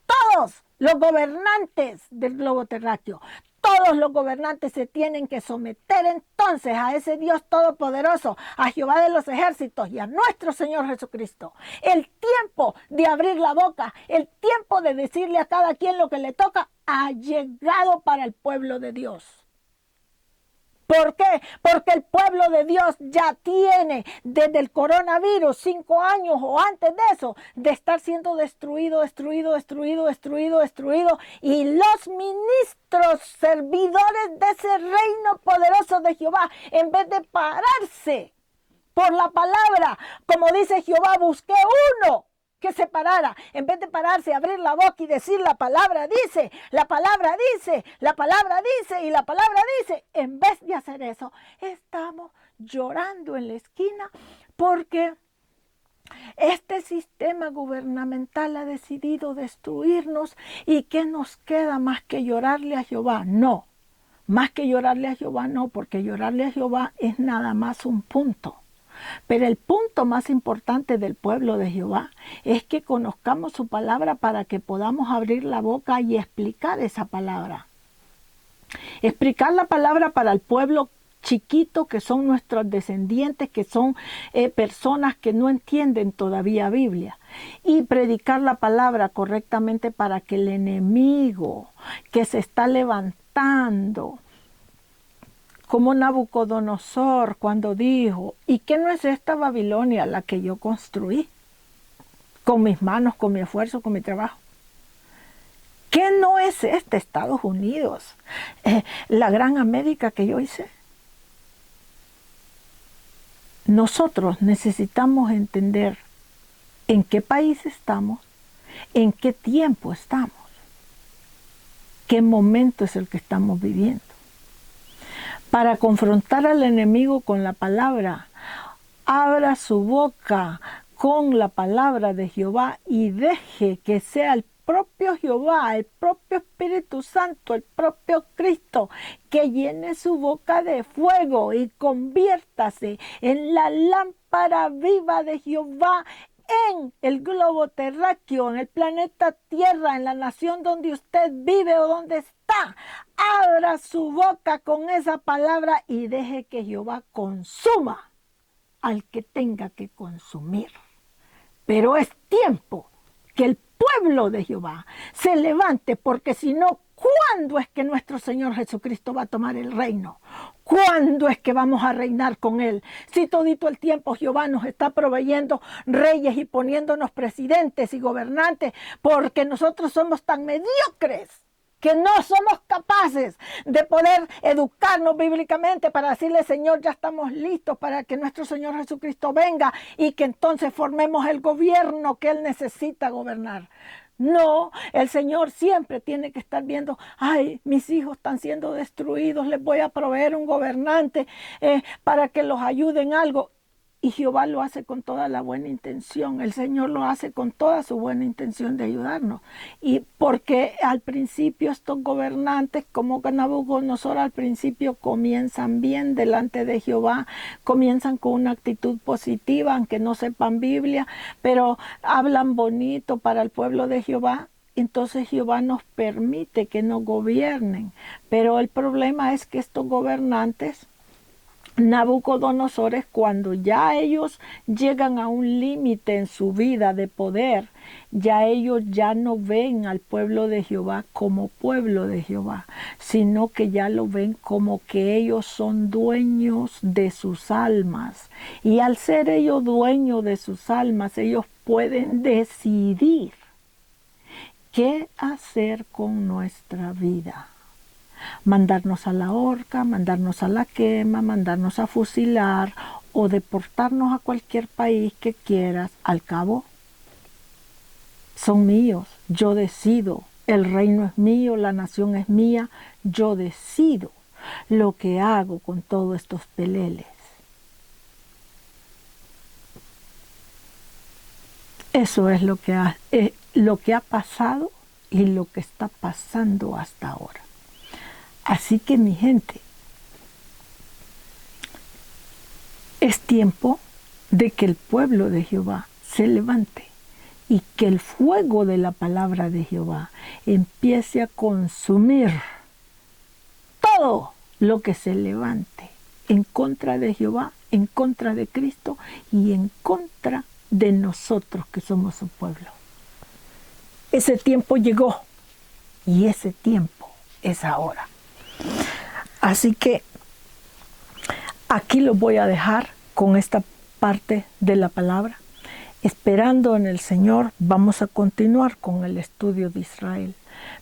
todos los gobernantes del globo terráqueo. Todos los gobernantes se tienen que someter entonces a ese Dios todopoderoso, a Jehová de los ejércitos y a nuestro Señor Jesucristo. El tiempo de abrir la boca, el tiempo de decirle a cada quien lo que le toca, ha llegado para el pueblo de Dios. ¿Por qué? Porque el pueblo de Dios ya tiene desde el coronavirus 5 años o antes de eso de estar siendo destruido. Y los ministros, servidores de ese reino poderoso de Jehová, en vez de pararse por la palabra, como dice Jehová, busqué uno que se parara, en vez de pararse, abrir la boca y decir la palabra dice, la palabra dice, la palabra dice y la palabra dice. En vez de hacer eso, estamos llorando en la esquina porque este sistema gubernamental ha decidido destruirnos. ¿Y qué nos queda más que llorarle a Jehová? No, más que llorarle a Jehová no, porque llorarle a Jehová es nada más un punto. Pero el punto más importante del pueblo de Jehová es que conozcamos su palabra para que podamos abrir la boca y explicar esa palabra. Explicar la palabra para el pueblo chiquito que son nuestros descendientes, que son personas que no entienden todavía Biblia. Y predicar la palabra correctamente para que el enemigo que se está levantando, como Nabucodonosor cuando dijo, ¿y qué no es esta Babilonia la que yo construí? Con mis manos, con mi esfuerzo, con mi trabajo. ¿Qué no es este Estados Unidos? La gran América que yo hice. Nosotros necesitamos entender en qué país estamos, en qué tiempo estamos, qué momento es el que estamos viviendo. Para confrontar al enemigo con la palabra, abra su boca con la palabra de Jehová y deje que sea el propio Jehová, el propio Espíritu Santo, el propio Cristo, que llene su boca de fuego y conviértase en la lámpara viva de Jehová en el globo terráqueo, en el planeta Tierra, en la nación donde usted vive o donde está. Abra su boca con esa palabra y deje que Jehová consuma al que tenga que consumir. Pero es tiempo que el pueblo de Jehová se levante, porque si no, ¿cuándo es que nuestro Señor Jesucristo va a tomar el reino? ¿Cuándo es que vamos a reinar con Él? Si todito el tiempo Jehová nos está proveyendo reyes y poniéndonos presidentes y gobernantes, porque nosotros somos tan mediocres que no somos capaces de poder educarnos bíblicamente para decirle, Señor, ya estamos listos para que nuestro Señor Jesucristo venga y que entonces formemos el gobierno que Él necesita gobernar. No, el Señor siempre tiene que estar viendo, ay, mis hijos están siendo destruidos, les voy a proveer un gobernante para que los ayude en algo. Y Jehová lo hace con toda la buena intención, el Señor lo hace con toda su buena intención de ayudarnos. Y porque al principio estos gobernantes, como Nabucodonosor, al principio comienzan bien delante de Jehová, comienzan con una actitud positiva, aunque no sepan Biblia, pero hablan bonito para el pueblo de Jehová. Entonces Jehová nos permite que nos gobiernen. Pero el problema es que estos gobernantes, Nabucodonosor, cuando ya ellos llegan a un límite en su vida de poder, ya ellos ya no ven al pueblo de Jehová como pueblo de Jehová, sino que ya lo ven como que ellos son dueños de sus almas. Y al ser ellos dueños de sus almas, ellos pueden decidir qué hacer con nuestra vida. Mandarnos a la horca, mandarnos a la quema, mandarnos a fusilar o deportarnos a cualquier país que quieras. Al cabo, son míos, yo decido, el reino es mío, la nación es mía, yo decido lo que hago con todos estos peleles. Eso es lo que ha pasado y lo que está pasando hasta ahora. Así que mi gente, es tiempo de que el pueblo de Jehová se levante y que el fuego de la palabra de Jehová empiece a consumir todo lo que se levante en contra de Jehová, en contra de Cristo y en contra de nosotros que somos su pueblo. Ese tiempo llegó y ese tiempo es ahora. Así que aquí lo voy a dejar con esta parte de la palabra. Esperando en el Señor, vamos a continuar con el estudio de Israel.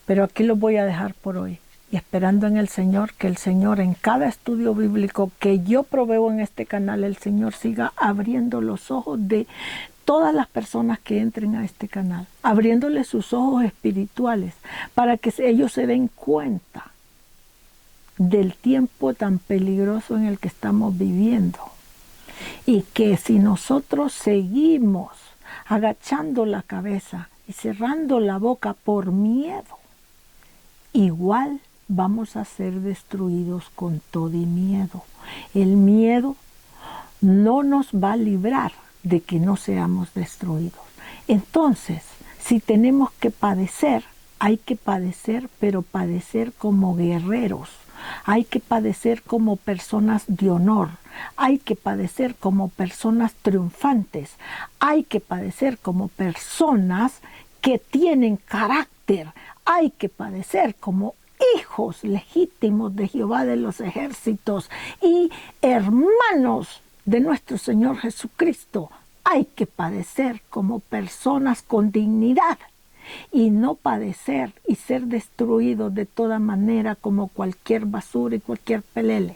Pero aquí lo voy a dejar por hoy. Y esperando en el Señor, que el Señor en cada estudio bíblico que yo proveo en este canal, el Señor siga abriendo los ojos de todas las personas que entren a este canal, abriéndoles sus ojos espirituales para que ellos se den cuenta del tiempo tan peligroso en el que estamos viviendo. Y que si nosotros seguimos agachando la cabeza y cerrando la boca por miedo, igual vamos a ser destruidos con todo y miedo. El miedo no nos va a librar de que no seamos destruidos. Entonces, si tenemos que padecer, hay que padecer, pero padecer como guerreros. Hay que padecer como personas de honor, hay que padecer como personas triunfantes, hay que padecer como personas que tienen carácter, hay que padecer como hijos legítimos de Jehová de los ejércitos y hermanos de nuestro Señor Jesucristo. Hay que padecer como personas con dignidad y no padecer y ser destruidos de toda manera como cualquier basura y cualquier pelele.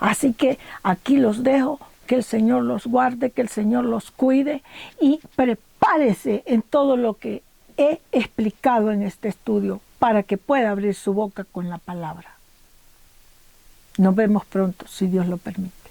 Así que aquí los dejo, que el Señor los guarde, que el Señor los cuide y prepárese en todo lo que he explicado en este estudio para que pueda abrir su boca con la palabra. Nos vemos pronto, si Dios lo permite.